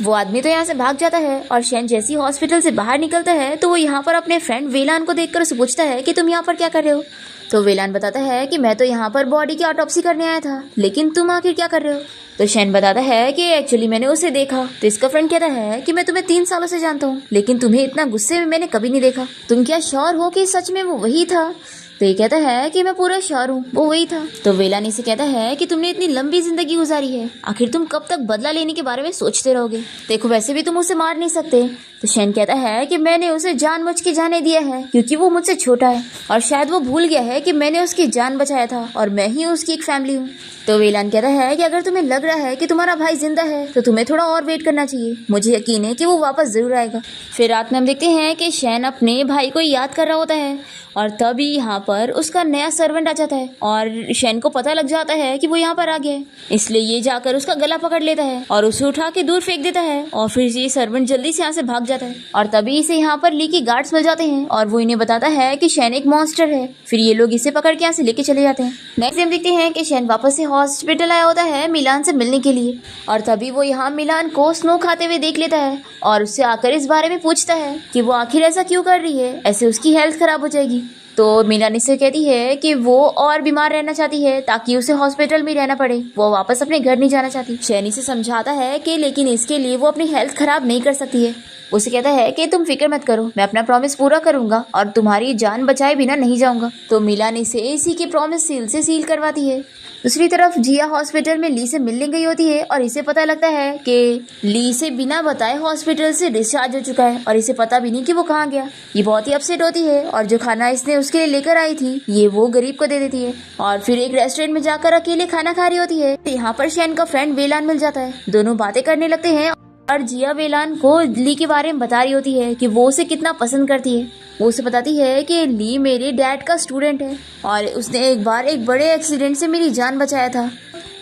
वो आदमी तो यहाँ से भाग जाता है और शैन जैसी हॉस्पिटल से बाहर निकलता है तो वो यहाँ पर अपने फ्रेंड वेलान को देखकर उसे पूछता है कि तुम यहाँ पर क्या कर रहे हो। तो वेलान बताता है कि मैं तो यहाँ पर बॉडी की ऑटोप्सी करने आया था, लेकिन तुम आखिर क्या कर रहे हो। तो शैन बताता है कि एक्चुअली मैंने उसे देखा। तो इसका फ्रेंड कहता है कि मैं तुम्हें 3 सालों से जानता हूँ, लेकिन तुम्हें इतना गुस्से में मैंने कभी नहीं देखा, तुम क्या श्योर हो कि सच में वो वही था। तो ये कहता है कि मैं पूरा श्योर हूँ, वो वही था। तो वेलान इसे कहता है कि तुमने इतनी लंबी जिंदगी गुजारी है, आखिर तुम कब तक बदला लेने के बारे में सोचते रहोगे, देखो वैसे भी तुम उसे मार नहीं सकते। तो शैन कहता है कि मैंने उसे जानबूझ के जाने दिया है क्योंकि वो मुझसे छोटा है और शायद वो भूल गया है कि मैंने उसकी जान बचाया था और मैं ही उसकी एक फैमिली हूँ। तो वेलान कहता है कि अगर तुम्हें लग रहा है कि तुम्हारा भाई जिंदा है तो तुम्हें थोड़ा और वेट करना चाहिए, मुझे यकीन है कि वो वापस जरूर आएगा। फिर रात में हम देखते हैं कि शैन अपने भाई को याद कर रहा होता है और तभी यहाँ पर उसका नया सर्वेंट आ जाता है और शैन को पता लग जाता है कि वो यहाँ पर आ गया है, इसलिए ये जाकर उसका गला पकड़ लेता है और उसे उठा के दूर फेंक देता है। और फिर ये सर्वेंट जल्दी से यहाँ से भाग जाता है और तभी इसे यहाँ पर ली के गार्ड्स मिल जाते हैं और वो इन्हें बताता है कि शैन एक मॉन्स्टर है। फिर ये लोग इसे पकड़ के यहाँ से लेके चले जाते हैं। नेक्स्ट हम देखते हैं कि शैन वापस से हॉस्पिटल आया होता है मिलान से मिलने के लिए, और तभी वो यहाँ मिलान को स्नो खाते हुए देख लेता है और उससे आकर इस बारे में पूछता है कि वो आखिर ऐसा क्यों कर रही है, ऐसे उसकी हेल्थ खराब हो जाएगी। तो मिलान इससे कहती है कि वो और बीमार रहना चाहती है ताकि उसे हॉस्पिटल में रहना पड़े, वो वापस अपने घर नहीं जाना चाहती। शैन इसे समझाता है कि लेकिन इसके लिए वो अपनी हेल्थ खराब नहीं कर सकती है। उसे कहता है कि तुम फिक्र मत करो, मैं अपना प्रॉमिस पूरा करूंगा और तुम्हारी जान बचाए बिना नहीं जाऊंगा। तो मिलान इसे इसी के प्रॉमिस सील से सील करवाती है। दूसरी तरफ जिया हॉस्पिटल में ली से मिलने गई होती है और इसे पता लगता है कि ली से बिना बताए हॉस्पिटल से डिस्चार्ज हो चुका है और इसे पता भी नहीं कि वो कहाँ गया। ये बहुत ही अपसेट होती है और जो खाना इसने उसके लिए लेकर आई थी ये वो गरीब को दे देती है और फिर एक रेस्टोरेंट में जाकर अकेले खाना खा रही होती है। यहाँ पर शैन का फ्रेंड वेलान मिल जाता है, दोनों बातें करने लगते हैं और जिया वेलान को ली के बारे में बता रही होती है कि वो उसे कितना पसंद करती है। वो उसे बताती है कि ली मेरे डैड का स्टूडेंट है और उसने एक बार एक बड़े एक्सीडेंट से मेरी जान बचाया था।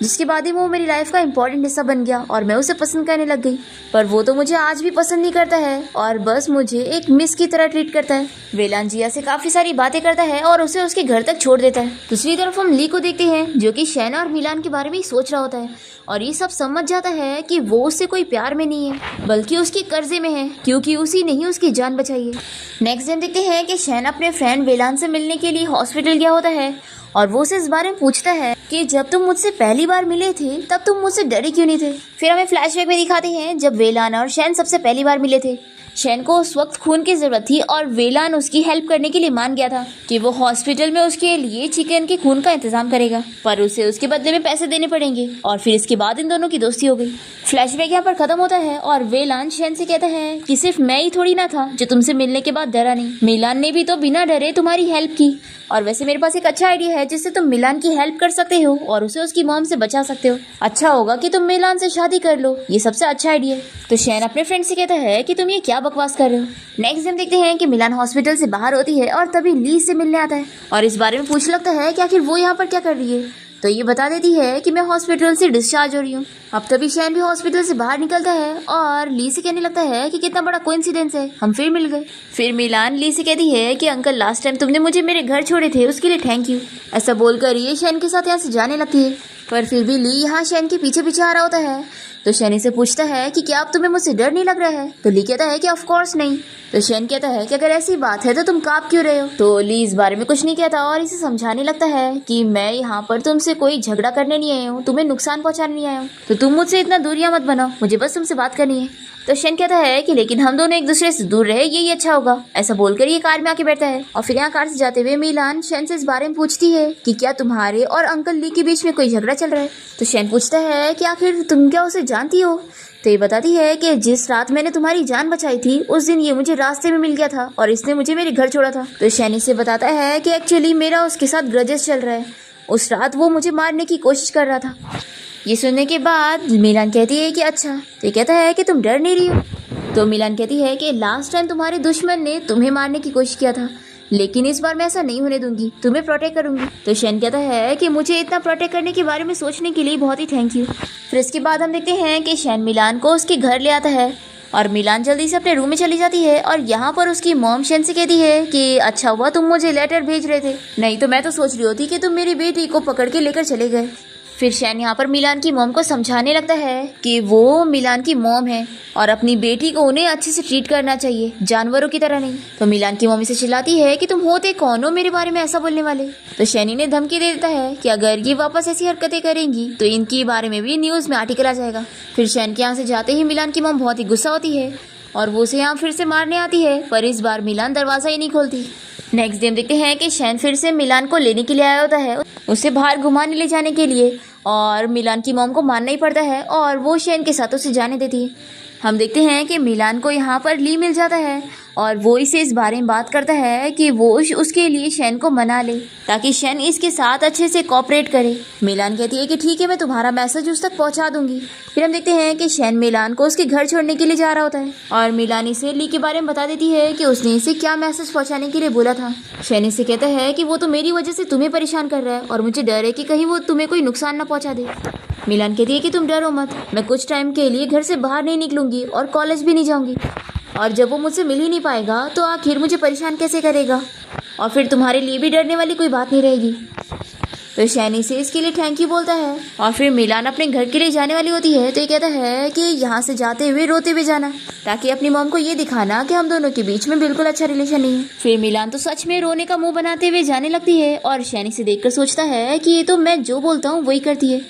जिसके बाद ही वो मेरी लाइफ का इम्पोर्टेंट हिस्सा बन गया और मैं उसे पसंद करने लग गई। पर वो तो मुझे आज भी पसंद नहीं करता है और बस मुझे एक मिस की तरह ट्रीट करता है। वेलान जिया से काफी सारी बातें करता है और उसे उसके घर तक छोड़ देता है। दूसरी तरफ हम ली को देखते हैं जो कि शैन और मिलान के बारे में ही सोच रहा होता है और ये सब समझ जाता है कि वो उससे कोई प्यार में नहीं है बल्कि उसके कर्जे में है, क्योंकि उसी ने ही उसकी जान बचाई है। नेक्स्ट दिन देखते हैं कि शैन अपने फ्रेंड वेलान से मिलने के लिए हॉस्पिटल गया होता है और वो उसे इस बारे में पूछता है कि जब तुम मुझसे पहली बार मिले थे तब तुम मुझसे डरे क्यों नहीं थे। फिर हमें फ्लैशबैक में दिखाते हैं जब वेलान और शैन सबसे पहली बार मिले थे। शैन को उस वक्त खून की जरूरत थी और वेलान उसकी हेल्प करने के लिए मान गया था कि वो हॉस्पिटल में उसके लिए चिकन के खून का इंतजाम करेगा, पर उसे उसके बदले में पैसे देने पड़ेंगे। और फिर इसके बाद इन दोनों की दोस्ती हो गई। फ्लैशबैक यहाँ पर खत्म होता है और वेलान शैन से कहता है कि सिर्फ मैं ही थोड़ी ना था जो तुमसे मिलने के बाद डरा नहीं, मिलान ने भी तो बिना डरे तुम्हारी हेल्प की। और वैसे मेरे पास एक अच्छा आइडिया है जिससे तुम मिलान की हेल्प कर सकते हो और उसे उसकी मॉम से बचा सकते हो। अच्छा होगा कि तुम मिलान से शादी कर लो, ये सबसे अच्छा आइडिया है। तो शैन अपने फ्रेंड से कहता है कि तुम ये क्या बकवास कर रहे हो। नेक्स्ट दिन देखते हैं कि मिलान हॉस्पिटल से बाहर होती है और तभी ली से मिलने आता है और इस बारे में पूछ लगता है कि आखिर वो यहाँ पर क्या कर रही है। तो ये बता देती है कि मैं हॉस्पिटल से डिस्चार्ज हो रही हूँ। अब तभी शैन भी हॉस्पिटल से बाहर निकलता है और ली से कहने लगता है कि कितना बड़ा कोइंसिडेंस है, हम फिर मिल गए। फिर मिलान ली से कहती है कि अंकल लास्ट टाइम तुमने मुझे मेरे घर छोड़े थे उसके लिए थैंक यू। ऐसा बोलकर ये शैन के साथ यहाँ से जाने लगती है, पर फिर भी ली यहाँ शैन के पीछे पीछे आ रहा होता है। तो शैन से पूछता है कि क्या अब तुम्हें मुझसे डर नहीं लग रहा है। तो ली कहता है कि ऑफ कोर्स नहीं। तो शैन कहता है कि अगर ऐसी बात है तो तुम कांप क्यों रहे हो। तो ली इस बारे में कुछ नहीं कहता और इसे समझाने लगता है कि मैं यहाँ पर तुमसे कोई झगड़ा करने नहीं आया हूँ, तुम्हें नुकसान पहुँचाने नहीं आया हूँ, तो तुम मुझसे इतना दूरियां मत बनाओ, मुझे बस तुमसे बात करनी है। तो शैन कहता है कि लेकिन हम दोनों एक दूसरे से दूर रहे यही अच्छा होगा। ऐसा बोलकर ये कार में आके बैठता है और फिर यहाँ कार से जाते हुए मिलान शैन से इस बारे में पूछती है कि क्या तुम्हारे और अंकल ली के बीच में कोई झगड़ा चल रहा है। तो शैन पूछता है कि आखिर तुम क्या उसे जानती हो। तो ये बताती है कि जिस रात मैंने तुम्हारी जान बचाई थी उस दिन ये मुझे रास्ते में मिल गया था और इसने मुझे मेरे घर छोड़ा था। तो शैन इसे बताता है कि एक्चुअली मेरा उसके साथ ग्रजेस चल रहा है, उस रात वो मुझे मारने की कोशिश कर रहा था। ये सुनने के बाद मिलान कहती है कि अच्छा। तो ये कहता है कि तुम डर नहीं रही हो। तो मिलान कहती है कि लास्ट टाइम तुम्हारे दुश्मन ने तुम्हें मारने की कोशिश किया था, लेकिन इस बार मैं ऐसा नहीं होने दूंगी, तुम्हें प्रोटेक्ट करूंगी। तो शैन कहता है कि मुझे इतना प्रोटेक्ट करने के बारे में सोचने के लिए बहुत ही थैंक यू। फिर इसके बाद हम देखते हैं कि शैन मिलान को उसके घर ले आता है और मिलान जल्दी से अपने रूम में चली जाती है और यहाँ पर उसकी मॉम शैन से कहती है कि अच्छा हुआ तुम मुझे लेटर भेज रहे थे, नहीं तो मैं तो सोच रही होती कि तुम मेरी बेटी को पकड़ के लेकर चले गए। फिर शैन यहाँ पर मिलान की मॉम को समझाने लगता है कि वो मिलान की मॉम है और अपनी बेटी को उन्हें अच्छे से ट्रीट करना चाहिए, जानवरों की तरह नहीं। तो मिलान की मम्मी से चिल्लाती है कि तुम होते कौन हो मेरे बारे में ऐसा बोलने वाले। तो शैन इन्हें धमकी दे देता है कि अगर ये वापस ऐसी हरकतें करेंगी तो इनके बारे में भी न्यूज में आर्टिकल आ जाएगा। फिर शैन के यहाँ से जाते ही मिलान की मॉम बहुत ही गुस्सा होती है और वो उसे यहाँ फिर से मारने आती है, पर इस बार मिलान दरवाजा ही नहीं खोलती। नेक्स्ट डे देखते हैं कि शैन फिर से मिलान को लेने के लिए आया होता है, उसे बाहर घुमाने ले जाने के लिए, और मिलान की मॉम को मानना ही पड़ता है और वो शैन के साथ उसे जाने देती है। हम देखते हैं कि मिलान को यहाँ पर ली मिल जाता है और वो इसे इस बारे में बात करता है कि वो उसके लिए शैन को मना ले ताकि शैन इसके साथ अच्छे से कोऑपरेट करे। मिलान कहती है कि ठीक है, मैं तुम्हारा मैसेज उस तक पहुंचा दूंगी। फिर हम देखते हैं कि शैन मिलान को उसके घर छोड़ने के लिए जा रहा होता है और मिलान इसे ली के बारे में बता देती है कि उसने इसे क्या मैसेज पहुँचाने के लिए बोला था। शैन इसे कहता है कि वो तो मेरी वजह से तुम्हें परेशान कर रहा है और मुझे डर है कि कहीं वो तुम्हें कोई नुकसान ना पहुँचा दे। मिलान कहती है कि तुम डरो मत, मैं कुछ टाइम के लिए घर से बाहर नहीं निकलूंगी और कॉलेज भी नहीं जाऊंगी, और जब वो मुझसे मिल ही नहीं पाएगा तो आखिर मुझे परेशान कैसे करेगा, और फिर तुम्हारे लिए भी डरने वाली कोई बात नहीं रहेगी। तो शैनी से इसके लिए थैंक यू बोलता है और फिर मिलान अपने घर के लिए जाने वाली होती है तो ये कहता है कि यहाँ से जाते हुए रोते हुए जाना ताकि अपनी मॉम को ये दिखाना कि हम दोनों के बीच में बिल्कुल अच्छा रिलेशन नहीं है। फिर मिलान तो सच में रोने का मुंह बनाते हुए जाने लगती है और शैनी से देखकर सोचता है कि ये तो मैं जो बोलता हूँ वही करती है।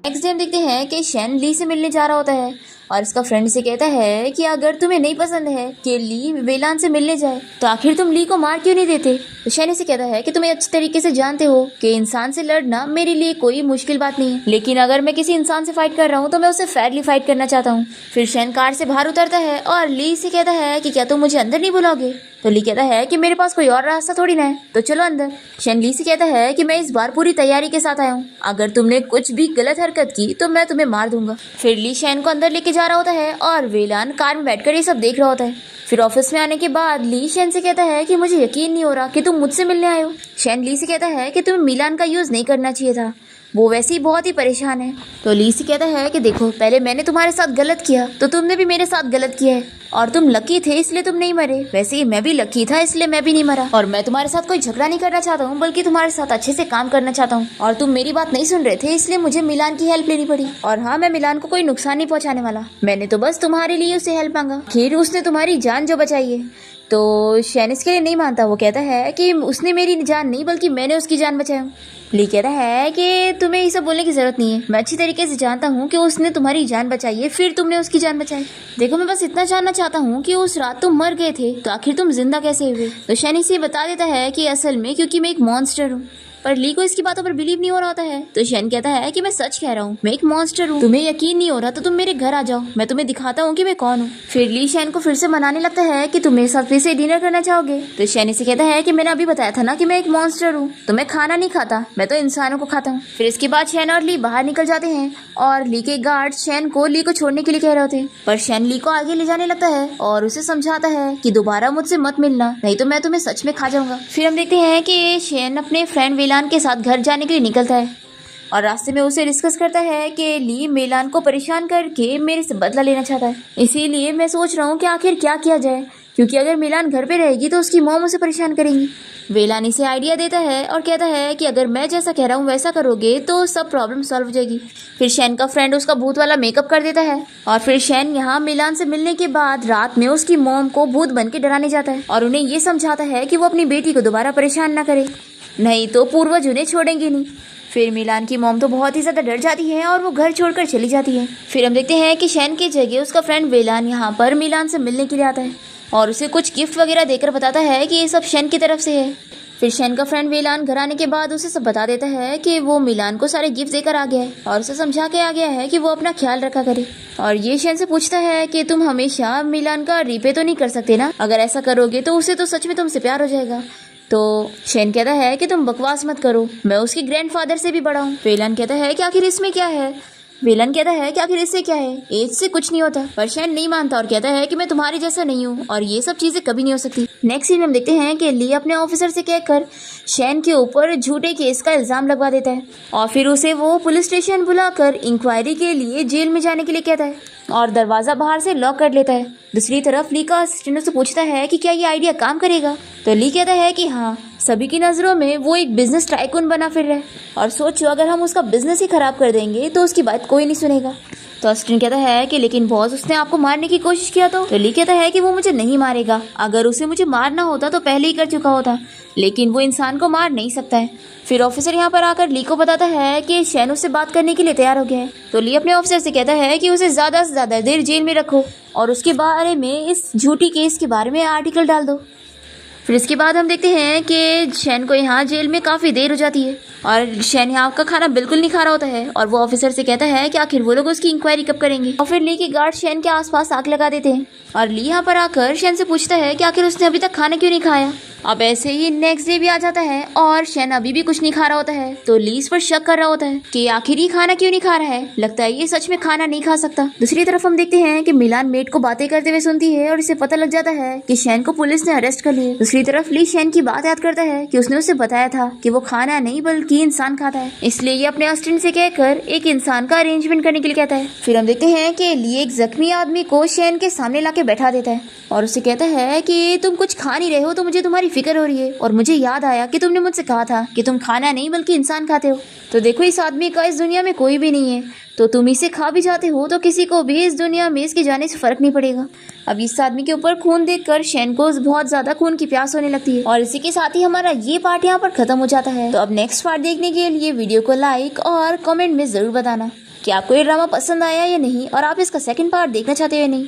नेक्स्ट डे हम देखते हैं कि शैन ली से मिलने जा रहा होता है और इसका फ्रेंड से कहता है कि अगर तुम्हें नहीं पसंद है कि ली वेलान से मिलने जाए तो आखिर तुम ली को मार क्यों नहीं देते। तो शैन से कहता है कि तुम्हें अच्छे तरीके से जानते हो कि इंसान से लड़ना मेरे लिए कोई मुश्किल बात नहीं है, लेकिन अगर मैं किसी इंसान से फाइट कर रहा हूँ तो मैं उसे फेयरली फाइट करना चाहता हूँ। फिर शैन कार से बाहर उतरता है और ली से कहता है कि क्या तुम मुझे अंदर नहीं बुलाओगे। तो ली कहता है कि मेरे पास कोई और रास्ता थोड़ी ना है, तो चलो अंदर। शैन ली से कहता है कि मैं इस बार पूरी तैयारी के साथ आया हूँ, अगर तुमने कुछ भी गलत हरकत की तो मैं तुम्हें मार दूंगा। फिर ली शैन को अंदर लेके जा रहा होता है और वेलान कार में बैठकर ये सब देख रहा होता है। फिर ऑफिस में आने के बाद ली शैन से कहता है कि मुझे यकीन नहीं हो रहा कि तुम मुझसे मिलने आए हो। शैन ली से कहता है कि तुम्हें मिलान का यूज नहीं करना चाहिए था, वो वैसे ही बहुत ही परेशान है। तो ली से कहता है कि देखो, पहले मैंने तुम्हारे साथ गलत किया तो तुमने भी मेरे साथ गलत किया है, और तुम लकी थे इसलिए तुम नहीं मरे। वैसे ही मैं भी लकी था इसलिए मैं भी नहीं मरा, और मैं तुम्हारे साथ कोई झगड़ा नहीं करना चाहता हूँ बल्कि तुम्हारे साथ अच्छे से काम करना चाहता हूँ, और तुम मेरी बात नहीं सुन रहे थे इसलिए मुझे मिलान की हेल्प लेनी पड़ी। और हाँ, मैं मिलान को कोई नुकसान नहीं पहुँचाने वाला, मैंने तो बस तुम्हारे लिए उससे हेल्प मांगा। खैर उसने तुम्हारी जान जो बचाई है। तो शैन इसके लिए नहीं मानता, वो कहता है कि उसने मेरी जान नहीं बल्कि मैंने उसकी जान बचाई। ली कहता है कि तुम्हें ये सब बोलने की जरूरत नहीं है, मैं अच्छी तरीके से जानता हूँ कि उसने तुम्हारी जान बचाई है, फिर तुमने उसकी जान बचाई। देखो, मैं बस इतना जानना चाहता हूँ कि उस रात तुम मर गए थे तो आखिर तुम जिंदा कैसे हुए। तो शैन इसे बता देता है कि असल में क्योंकि मैं एक मॉन्स्टर हूँ। पर ली को इसकी बातों पर बिलीव नहीं हो रहा होता है। तो शैन कहता है कि मैं सच कह रहा हूँ, मैं एक मॉन्स्टर हूँ। तुम्हें यकीन नहीं हो रहा तो तुम मेरे घर आ जाओ, मैं तुम्हें दिखाता हूँ कि मैं कौन हूँ। फिर ली शैन को फिर से मनाने लगता है कि तुम मेरे साथ फिर से डिनर करना चाहोगे। तो शैन इसे कहता है कि मैंने अभी बताया था ना कि मैं एक मॉन्स्टर हूँ, तो मैं खाना नहीं खाता, मैं तो इंसानों को खाता हूँ। फिर इसके बाद शैन और ली बाहर निकल जाते हैं और ली के गार्ड शैन को ली को छोड़ने के लिए कह रहे होते हैं। पर शैन ली को आगे ले जाने लगता है और उसे समझाता है कि दोबारा मुझसे मत मिलना, नहीं तो मैं तुम्हें सच में खा जाऊंगा। फिर हम देखते हैं कि शैन अपने फ्रेंड वेलान के साथ घर जाने के लिए निकलता है और रास्ते में उसे डिस्कस करता है कि ली मेलान को परेशान करके मेरे से बदला लेना चाहता है, इसीलिए मैं सोच रहा हूँ कि आखिर क्या किया जाए, क्योंकि अगर मेलान घर पे रहेगी तो उसकी मॉम उसे परेशान करेंगी। वेलान इसे आइडिया देता है और कहता है कि अगर मैं जैसा कह रहा हूँ वैसा करोगे तो सब प्रॉब्लम सॉल्व हो जाएगी। फिर शैन का फ्रेंड उसका भूत वाला मेकअप कर देता है और फिर शैन यहाँ मेलान से मिलने के बाद रात में उसकी मॉम को भूत बन के डराने जाता है और उन्हें ये समझाता है कि वो अपनी बेटी को दोबारा परेशान ना करे, नहीं तो पूर्वज उन्हें छोड़ेंगे नहीं। फिर मिलान की मॉम तो बहुत ही ज्यादा डर जाती है और वो घर छोड़कर चली जाती है। फिर हम देखते हैं कि शैन की जगह उसका फ्रेंड वेलान यहाँ पर मिलान से मिलने के लिए आता है और उसे कुछ गिफ्ट वगैरह देकर बताता है कि ये सब शैन की तरफ से है। फिर शैन का फ्रेंड वेलान घर आने के बाद उसे सब बता देता है कि वो मिलान को सारे गिफ्ट देकर आ गया है और उसे समझा के आ गया है कि वो अपना ख्याल रखा करे। और ये शैन से पूछता है कि तुम हमेशा मिलान का रीपे तो नहीं कर सकते ना, अगर ऐसा करोगे तो उसे तो सच में तुमसे प्यार हो जाएगा। तो शैन कहता है कि तुम बकवास मत करो, मैं उसके ग्रैंडफादर से भी बड़ा हूँ। वेलान कहता है कि आखिर इसमें क्या है। वेलन कहता है कि आखिर इससे क्या है, एज से कुछ नहीं होता। पर शैन नहीं मानता और कहता है कि मैं तुम्हारे जैसा नहीं हूँ और ये सब चीजें कभी नहीं हो सकती। नेक्स्ट सीन हम देखते हैं कि ली अपने ऑफिसर से कहकर शैन के ऊपर झूठे केस का इल्जाम लगवा देता है और फिर उसे वो पुलिस स्टेशन बुलाकर इंक्वायरी के लिए जेल में जाने के लिए कहता है और दरवाजा बाहर से लॉक कर लेता है। दूसरी तरफ ली का असिस्टेंट से पूछता है कि क्या ये आइडिया काम करेगा। तो ली कहता है कि हाँ, सभी की नजरों में वो एक बिजनेस टाइकून बना फिर रहा है और सोचो अगर हम उसका बिजनेस ही खराब कर देंगे तो उसकी बात कोई नहीं सुनेगा। तो असिस्टेंट कहता है कि लेकिन बॉस उसने आपको मारने की कोशिश किया तो ली कहता है कि वो मुझे नहीं मारेगा, अगर उसे मुझे मारना होता तो पहले ही कर चुका होता, लेकिन वो इंसान को मार नहीं सकता है। फिर ऑफिसर यहाँ पर आकर ली को बताता है कि शैन उससे बात करने के लिए तैयार हो गया है। तो ली अपने ऑफिसर से कहता है कि उसे ज्यादा से ज्यादा देर जेल में रखो और उसके बारे में, इस झूठी केस के बारे में आर्टिकल डाल दो। फिर इसके बाद हम देखते हैं कि शैन को यहाँ जेल में काफी देर हो जाती है और शैन यहाँ का खाना बिल्कुल नहीं खा रहा होता है और वो ऑफिसर से कहता है कि आखिर वो लोग उसकी इंक्वायरी कब करेंगे। और फिर ली के गार्ड शैन के आसपास आग लगा देते हैं और ली यहाँ पर आकर शैन से पूछता है कि आखिर उसने अभी तक खाना क्यों नहीं खाया। अब ऐसे ही नेक्स्ट डे भी आ जाता है और शैन अभी भी कुछ नहीं खा रहा होता है। तो ली इस पर शक कर रहा होता है कि आखिर ये खाना क्यों नहीं खा रहा है, लगता है ये सच में खाना नहीं खा सकता। दूसरी तरफ हम देखते हैं कि मिलान मेट को बातें करते हुए सुनती है और इसे पता लग जाता है कि शैन को पुलिस ने अरेस्ट कर लिया। दूसरी तरफ ली शैन की बात याद करता है कि उसने उसे बताया था कि वो खाना नहीं बल्कि इंसान खाता है, इसलिए ये अपने असिस्टेंट से कहकर एक इंसान का अरेंजमेंट करने के लिए कहता है। फिर हम देखते हैं कि ली एक जख्मी आदमी को शैन के सामने लाके बैठा देता है और उसे कहता है कि तुम कुछ खा नहीं रहे हो तो मुझे तुम्हारी फिक्र हो रही है और मुझे याद आया कि तुमने मुझसे कहा था कि तुम खाना नहीं बल्कि इंसान खाते हो। तो देखो, इस आदमी का इस दुनिया में कोई भी नहीं है, तो तुम इसे खा भी जाते हो तो किसी को भी इस दुनिया में इसके जाने से फर्क नहीं पड़ेगा। अब इस आदमी के ऊपर खून देखकर शैन को बहुत ज्यादा खून की प्यास होने लगती है और इसी के साथ ही हमारा ये पार्ट यहाँ पर खत्म हो जाता है। तो अब नेक्स्ट पार्ट देखने के लिए वीडियो को लाइक और कमेंट में जरूर बताना कि आपको ये ड्रामा पसंद आया या नहीं और आप इसका सेकंड पार्ट देखना चाहते हो या नहीं।